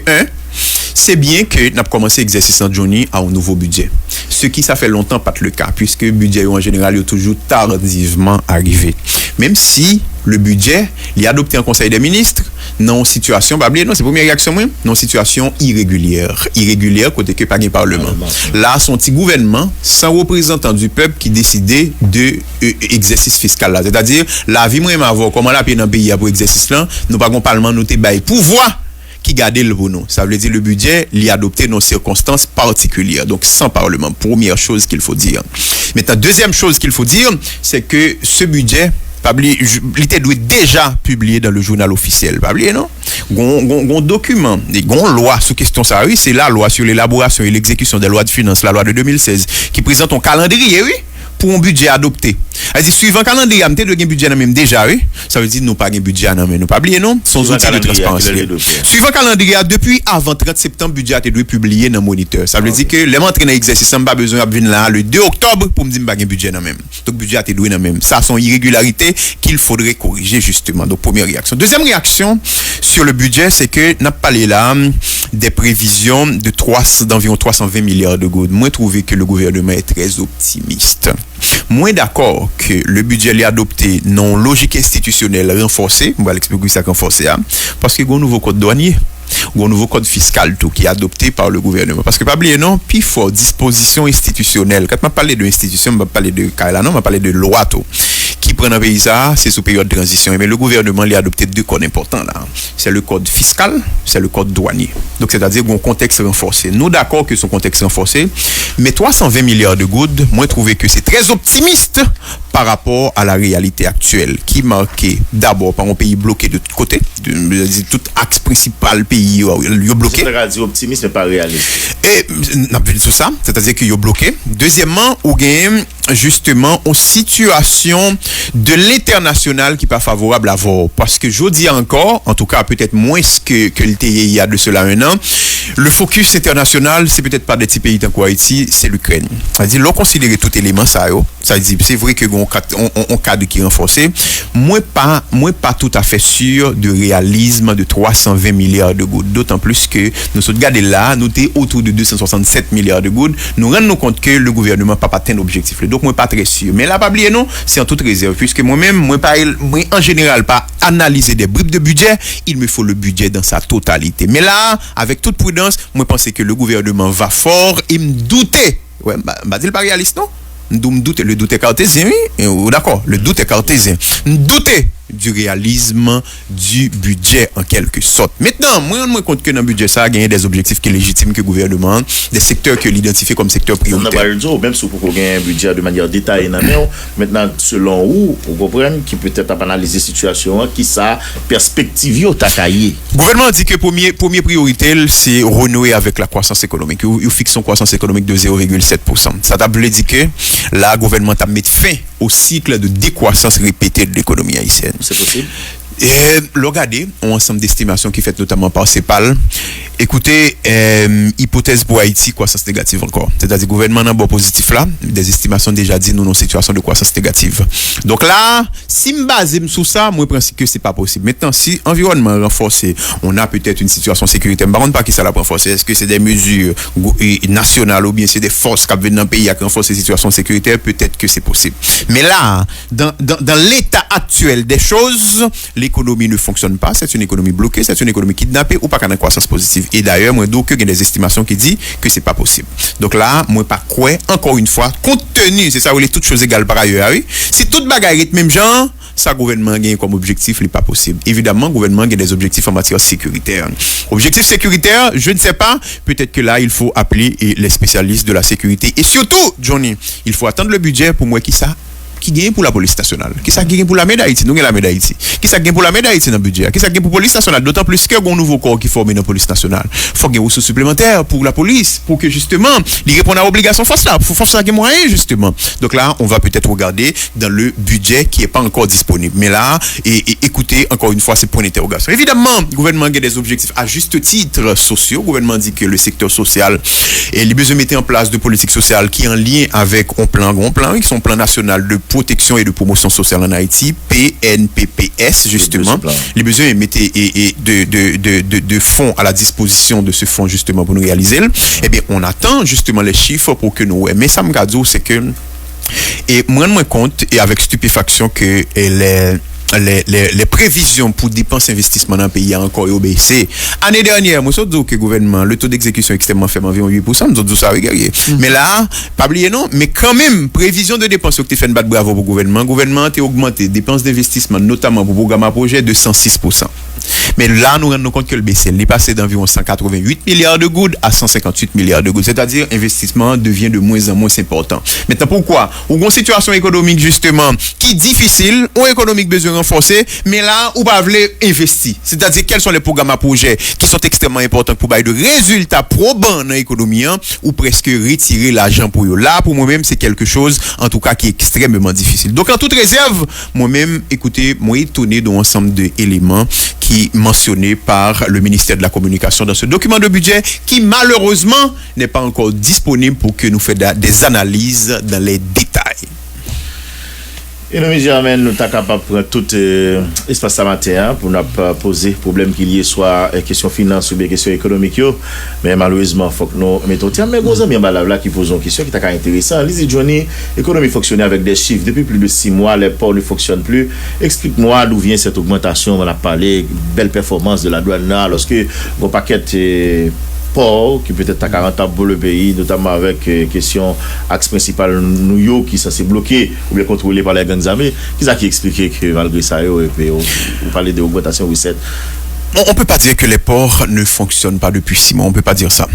c'est bien que nous avons commencé l'exercice en Johnny à un nouveau budget. Ce qui, ça fait longtemps, pas le cas, puisque le budget, en général, est toujours tardivement arrivé. Même si le budget, il est adopté en Conseil des ministres, dans une situation, non, c'est la première réaction, dans une situation irrégulière. Irrégulière, côté que pas de parlement. Là, son petit gouvernement, sans représentant du peuple qui décidait de exercice fiscal là. C'est-à-dire, la vie, moi, avoir comment la paix dans le pays pour exercice là, nous pas un parlement, nous t'es pouvoir qui gardait le bon. Ça veut dire le budget, il est adopté dans circonstances particulières. Donc, sans parlement. Première chose qu'il faut dire. Maintenant, deuxième chose qu'il faut dire, c'est que ce budget, il était déjà publié dans le journal officiel. Pas oublier, non? Un document, une loi sous question ça, oui, c'est la loi sur l'élaboration et l'exécution des lois de finances, la loi de 2016, qui présente un calendrier, oui, pour un budget adopté. C'est-à-dire, suivant le calendrier, nous avons un budget même déjà, oui. Ça veut dire nous pas un budget, nous pas oublier, non? Sans outil de transparence. Suivant le calendrier, depuis avant 30 septembre, le budget a été publié dans le moniteur. Ça veut dire que les entrées dans l'exercice, on n'a pas besoin de venir là le 2 octobre pour me dire que je n'ai pas un budget dans même. Donc, le budget a été doué dans même. Ça sont irrégularités qu'il faudrait corriger, justement. Donc, première réaction. Deuxième réaction sur le budget, c'est que nous avons parlé là des prévisions d'environ 320 milliards de gouttes. Moi, je trouve que le gouvernement est très optimiste. Moi, d'accord que le budget est adopté non logique institutionnelle renforcée, on va l'expliquer ça renforcé, parce qu'il y a un nouveau code douanier, ou un nouveau code fiscal tout qui est adopté par le gouvernement. Parce que pas oublier non, puis faut disposition institutionnelle. Quand on parle de institution, on va parler de on va parler de loi tout qui prend un pays ça, c'est sous période de transition. Mais le gouvernement a adopté deux codes importants là. C'est le code fiscal, c'est le code douanier. Donc c'est-à-dire un contexte renforcé. Nous d'accord que son contexte renforcé, mais 320 milliards de gouttes, moi je trouvais que c'est très optimiste par rapport à la réalité actuelle qui est marquée d'abord par un pays bloqué de tous côtés, tout axe principal pays est bloqué. C'est optimiste mais pas réaliste. Et n'a pas dit tout ça, c'est-à-dire qu'il est bloqué. Deuxièmement, on gagne justement une situation de l'international qui n'est pas favorable à voir. Parce que je dis encore, en tout cas peut-être moins que il y a de cela un an, le focus international, c'est peut-être pas des petits pays comme Haïti, c'est l'Ukraine. C'est-à-dire, l'on considère tout élément ça, c'est vrai que une cadre qui est renforcé. Moi pas tout à fait sûr de réalisme de 320 milliards de gouttes, d'autant plus que nous sommes regardés là, nous sommes autour de 267 milliards de gouttes, nous rendons compte que le gouvernement n'a pas atteint l'objectif. Donc moi pas très sûr. Mais là pas oublier non, c'est en toute réserve puisque moi en général pas analyser des bribes de budget, il me faut le budget dans sa totalité. Mais là, avec toute prudence, moi pense que le gouvernement va fort et me douter. Ouais, bah dit pas réaliste non? Le doute est cartésien, oui, d'accord, le doute est cartésien. Douter du réalisme du budget en quelque sorte. Maintenant, moi, on me compte que dans le budget, ça a gagné des objectifs qui sont légitimes que le gouvernement, des secteurs que l'identifie comme secteurs prioritaires. Même si vous avez un budget de manière détaillée, maintenant, selon vous comprenez qui peut-être analyser la situation, qui ça, perspective au takaye. Le gouvernement dit que première priorité, c'est renouer avec la croissance économique. Il fixe une croissance économique de 0,7%. Ça t'a voulu dire que là, le gouvernement a mis fin au cycle de décroissance répétée de l'économie haïtienne. C'est possible. Et regardez, un ensemble d'estimations qui est fait notamment par CEPAL. Écoutez, hypothèse pour Haïti, croissance négative encore. C'est-à-dire, le gouvernement n'a pas positif là. Des estimations déjà dit nous dans une situation de croissance négative. Donc là, si je me base sur ça, moi je pense que c'est pas possible. Maintenant, si environnement renforcé, on a peut-être une situation sécuritaire. Par contre, pas qui ça l'a renforcé. Est-ce que c'est des mesures nationales ou bien c'est des forces qui viennent dans le pays qui renforcent les situations sécuritaires? Peut-être que c'est possible. Mais là, dans l'état actuel des choses, l'économie ne fonctionne pas. C'est une économie bloquée, c'est une économie kidnappée ou pas qu'à une croissance positive. Et d'ailleurs, moi, donc, il y a des estimations qui disent que c'est pas possible. Donc là, moi, pas quoi, encore une fois, compte tenu, c'est ça où les toutes choses égales par ailleurs, oui. Si toute bagarre est même genre, ça, gouvernement gagne comme objectif, n'est pas possible. Évidemment, gouvernement gagne des objectifs en matière sécuritaire. Objectif sécuritaire, je ne sais pas. Peut-être que là, il faut appeler les spécialistes de la sécurité. Et surtout, Johnny, il faut attendre le budget pour moi qui ça. Qui gagne pour la police nationale? Qui ça gagne pour la médaille d'Haïti? Nous avons la médaille d'Haïti. Qui ça gagne pour la médaille d'Haïti dans le budget? Qui ça gagne pour la police nationale? D'autant plus qu'il y a un nouveau corps qui forme dans la police nationale. Il faut qu'il y ait des ressources supplémentaires pour la police, pour que justement, il réponde à l'obligation force là. Pour force là, il y a moyen justement. Donc là, on va peut-être regarder dans le budget qui n'est pas encore disponible. Mais là, écoutez, encore une fois, c'est point d'interrogation. Évidemment, le gouvernement a des objectifs à juste titre sociaux. Le gouvernement dit que le secteur social et les besoins de mettre en place de politiques sociales qui est en lien avec un plan, qui sont un plan national de protection et de promotion sociale en Haïti, PNPPS justement. Les besoins mettaient de fonds à la disposition de ce fonds justement pour nous réaliser. Eh bien, on attend justement les chiffres pour que nous. Mais ça me garde, c'est que et moi je me compte et avec stupéfaction que les prévisions pour dépenses investissement dans le pays a encore baissé. Année dernière, moi, je dis que le gouvernement, le taux d'exécution est extrêmement faible, environ 8%, nous ça regarder. Mais là, pas oublier non, mais quand même, prévision de dépenses, qui fait une batte bravo pour le gouvernement. Le gouvernement a augmenté dépenses d'investissement, notamment pour le programme à projet, de 106%. Mais là, nous rendons compte que le BCL est passé d'environ 188 milliards de gouttes à 158 milliards de gouttes. C'est-à-dire, investissement devient de moins en moins important. Maintenant, pourquoi? Ou une situation économique, justement, qui est difficile, ou économique besoin renforcé, mais là, ou pas voulez investir. C'est-à-dire, quels sont les programmes à projet qui sont extrêmement importants pour bailler de résultats probants dans l'économie, ou presque retirer l'argent pour eux. Là, pour moi-même, c'est quelque chose, en tout cas, qui est extrêmement difficile. Donc, en toute réserve, moi-même, écoutez, moi, étonné d'un ensemble d'éléments qui mentionné par le ministère de la Communication dans ce document de budget qui malheureusement n'est pas encore disponible pour que nous fassions des analyses dans les détails. Et nous, Germaine, nous sommes capables de prendre tout espace ce matin pour nous poser problème qu'il y ait soit question finance ou bien question économique. Mais malheureusement, il faut que nous mettons terme. Mais vos amis là qui posent une question qui est intéressante. Lisez Johnny, l'économie fonctionne avec des chiffres. Depuis plus de 6 mois, les ports ne fonctionnent plus. Explique-moi d'où vient cette augmentation. On a parlé, belle performance de la douane là, lorsque vos paquets port qui peut-être à 40 pour le pays, notamment avec question axe principal New qui ça s'est bloqué ou bien contrôlé par les gangs armés. Qui ça qui explique que malgré ça, vous parlez de augmentation recette? On peut pas dire que les ports ne fonctionnent pas depuis 6 mois. On peut pas dire ça.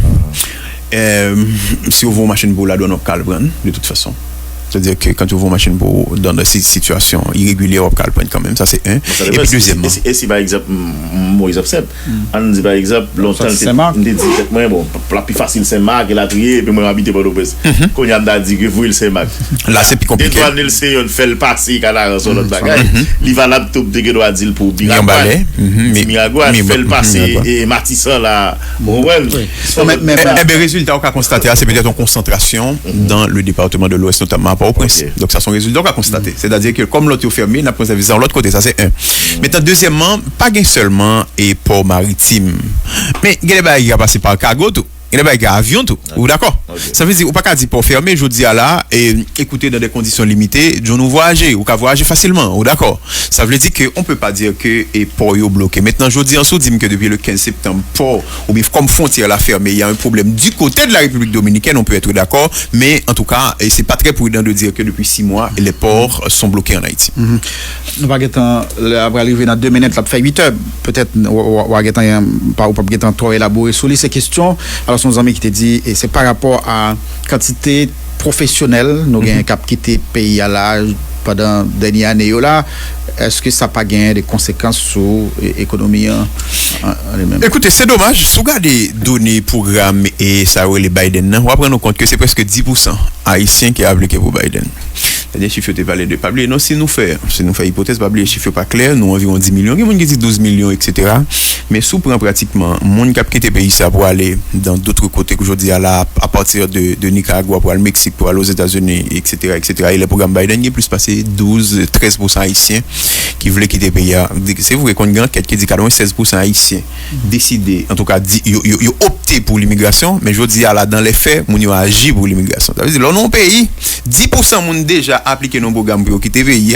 Si on voit une machine pour la douane, on calme de toute façon. C'est-à-dire que quand tu vois une machine pour dans des situations irrégulières, on calme quand même. Ça, c'est un. Et puis, deuxièmement. Et si par exemple, Moïse observe, on dit par exemple, longtemps, on dit moi, bon, la plus facile, c'est Marc, et la trier, et puis moi, habiter pour l'Ouest. Quand on a dit que vous, c'est Marc. Là, c'est plus compliqué. Quand on fait le passé, quand on a sur notre bagage, il va là, tout de que doit dire pour Miragua. Miragua, fait le passé, et Matissan, là, bon, ouais. Mais résultat, on a constaté, c'est peut-être une concentration dans le département de l'Ouest, notamment Port-au-Prince. Donc ça sont résultats qu'on a constaté. C'est-à-dire que comme l'autre est fermé, n'a pas service de l'autre côté, ça c'est un. Maintenant deuxièmement, pas gain seulement et port maritime. Mais il y a des bails qui a passé par cargo tout. Il y a des avions tout. Ou d'accord? Ça veut dire, ou pas qu'à dire pour fermer, je dis à là, et écouter dans des conditions limitées, je nous voyager, ou qu'à voyager facilement. Ou d'accord? Ça veut dire qu'on ne peut pas dire que et port est bloqué. Maintenant, je dis en dessous, dis que depuis le 15 septembre, port, ou bien comme frontière la fermée, il y a un problème du côté de la République Dominicaine, on peut être d'accord, mais en tout cas, et c'est pas très prudent de dire que depuis 6 mois, les ports sont bloqués en Haïti. Nous va arriver dans 2 minutes, là, fait 8 heures. Peut-être, ou pas trop élaboré sur ces questions. Alors, son ami qui te dit, et c'est par rapport à quantité professionnelle, nous avons cap quitté pays à l'âge pendant dernière année là, est-ce que ça n'a pas gagné des conséquences sur l'économie elle-même? Écoutez, c'est dommage. Si vous regardez les données, programmes et ça, les Biden, on va prendre en compte que c'est presque 10% haïtiens qui ont appliqué pour Biden. C'est-à-dire, chiffre de parler de Pablo. Non, si nous faisons hypothèse, Pablo, les chiffres pas clairs, nous environ 10 millions, il y a des gens qui disent 12 millions, etc. Mais si on prend pratiquement, mon cap qui était pays, ça pour aller dans d'autres côtés qu'aujourd'hui, à partir de Nicaragua, pour aller au Mexique, pour aller aux États-Unis, etc., etc. Et le programme Biden, il est plus passé 12-13% haïtiens qui voulaient quitter le pays. C'est vrai qu'on a quelqu'un qui dit 96% haïtiens décidé, en tout cas, ils ont opté pour l'immigration, mais je dis là, dans les faits, ils ont agi pour l'immigration. Ça veut dire, dans nos pays, 10% ont déjà appliqué nos programmes pour quitter le pays.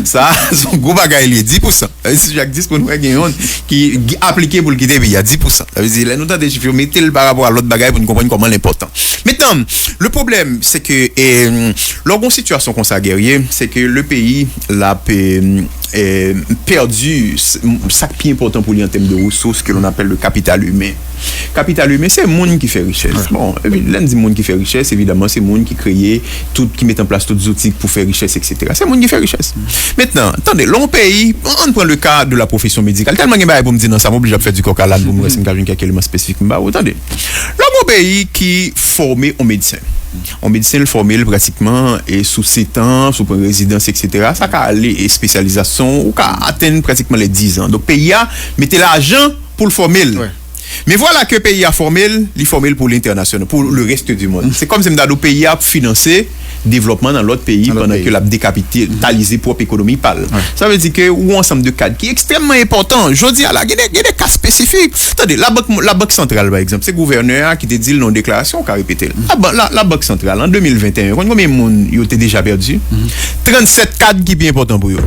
Ça, c'est un gros bagage, 10%. Si Jacques 10 pour nous, qui appliqué pour quitter le pays, 10%. Ça veut dire, là, nous avons des chiffres, mettez le par rapport à l'autre bagage pour nous comprendre comment l'important. Maintenant, le problème, c'est que, lors d'une situation comme ça, guerrier, c'est que le pays l'a perdu ça qui est important pour lui en termes de ressources que l'on appelle le capital humain. Capital humain, c'est le monde qui fait richesse. Bon, l'un des monde qui fait richesse, évidemment, c'est le monde qui crée qui met en place tous les outils pour faire richesse, etc. C'est le monde qui fait richesse. Maintenant, attendez, l'on pays, on prend le cas de la profession médicale. Tellement qu'il y a pour me dire non, ça m'oblige à faire du coq à l'âne pour me rester quelques éléments spécifiques. Attendez, l'on pays qui formé en médecin. En médecine, le formé pratiquement et sous 7 ans, sous une résidence, etc. Ça a aller et spécialisation ou qu'à atteindre pratiquement les 10 ans. Donc, pays a mettez l'argent pour le former. Ouais. Mais voilà que le pays a formé, il formé pour l'international, pour le reste du monde. C'est comme si le pays a financé développement dans l'autre pays pendant que la décapitalisé propre économie parle. Ouais. Ça veut dire que ou ensemble de cadres qui est extrêmement important. Je dis à la il y a des cas spécifiques. Attendez, la banque centrale par exemple, c'est le gouverneur qui te dit le non déclaration qui a répété. La banque centrale en 2021, combien de monde y a déjà perdu? 37 cadres qui est bien important pour eux.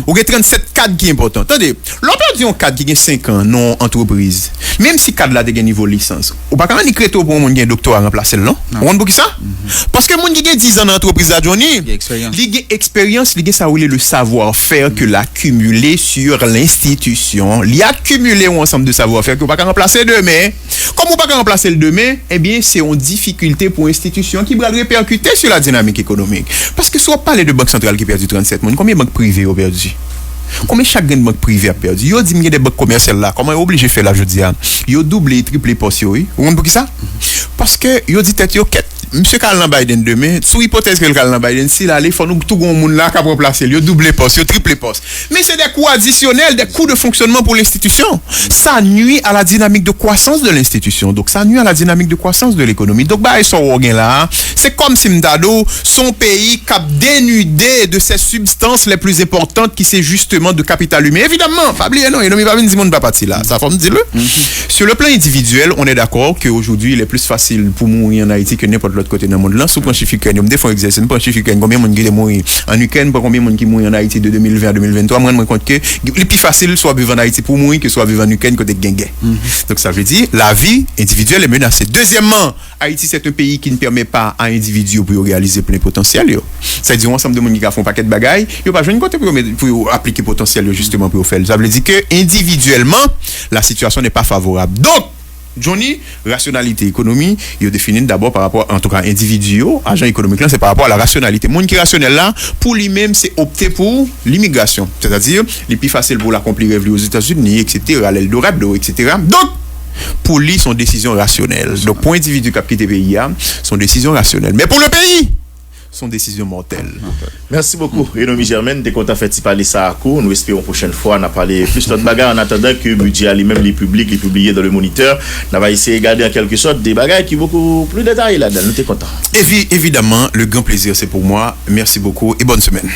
Ou 37 cadres qui est important. Attendez, l'on perdu un cadre qui a 5 ans non entreprise. Même si cadre là de niveau licence, ou pas quand même créer pour un monde qui a un doctorat remplacer non. On pour qui ça? Parce que monde qui a 10 ans dans entreprise là Johnny, il a expérience, il a ça le savoir-faire que l'a accumulé sur l'institution. Il a accumulé un ensemble de savoir-faire que pas remplacer demain. Comme on pas remplacer le demain, eh bien c'est une difficulté pour l'institution qui va répercuter sur la dynamique économique. Parce que si on parle de banque centrale qui perd 37 monde, combien de banques privées ont perdu? Combien chaque banque privée a perdu? Yo dit des banques commerciales là, comment est obligé de faire là je dis yo doublé triplé poste yo, oui. Vous comprenez pour ça? Parce que yo dit tête yo quête monsieur Carlan Biden demain, sous hypothèse que le Carlan Biden s'il allait faut nous tout gon monde là qui remplacer, yo doublé poste, yo triplé poste. Mais c'est des coûts additionnels, des coûts de fonctionnement pour l'institution. Ça nuit à la dynamique de croissance de l'institution. Donc ça nuit à la dynamique de croissance de l'économie. Donc bah son organe là, c'est comme si Mdado son pays cap dénudé de ses substances les plus importantes qui c'est justement de capital humain. Évidemment, pas oublier non, il ne va pas dire monde pas parti là. Ça faut me dire le. Sur le plan individuel, on est d'accord qu'aujourd'hui il est plus facile pour mourir en Haïti que n'importe l'autre côté dans le monde là. Sous chiffre Ukraine, on défend exercice, pas chiffre Ukraine, combien de monde qui est mort en Ukraine, pas combien de monde qui mort en Haïti de 2020 à 2023, moi je me compte que le plus facile soit vivre en Haïti pour mourir que soit vivre en Ukraine côté gengé. Donc ça veut dire la vie individuelle est menacée. Deuxièmement, Haïti c'est un pays qui ne permet pas à individu pour réaliser plein potentiel yo. Ça veut dire ensemble de monde qui font paquet de bagailles, yo pas joindre côté pour appliquer potentiel justement pour faire. Ça veut dire que individuellement la situation n'est pas favorable. Donc Johnny, rationalité économie, il définit d'abord par rapport, en tout cas individu, agent économique là, c'est par rapport à la rationalité. Monde qui est rationnel là, pour lui-même, c'est opter pour l'immigration. C'est-à-dire, les plus facile pour l'accomplir aux États-Unis, etc., l'Eldorado, etc. Donc, pour lui, son décision rationnelle. Donc, pour l'individu qui a quitté le pays, son décision rationnelle. Mais pour le pays, son décision mortelle. Merci beaucoup. Renomi Germaine, dès qu'on t'a fait parler ça à court, nous espérons prochaine fois, on a parlé plus d'autres bagages en attendant que le budget lui-même, les publics, les publiés dans le moniteur. On va essayer de garder en quelque sorte des bagages qui sont beaucoup plus détaillés là-dedans. Nous sommes contents. Évidemment, le grand plaisir, c'est pour moi. Merci beaucoup et bonne semaine.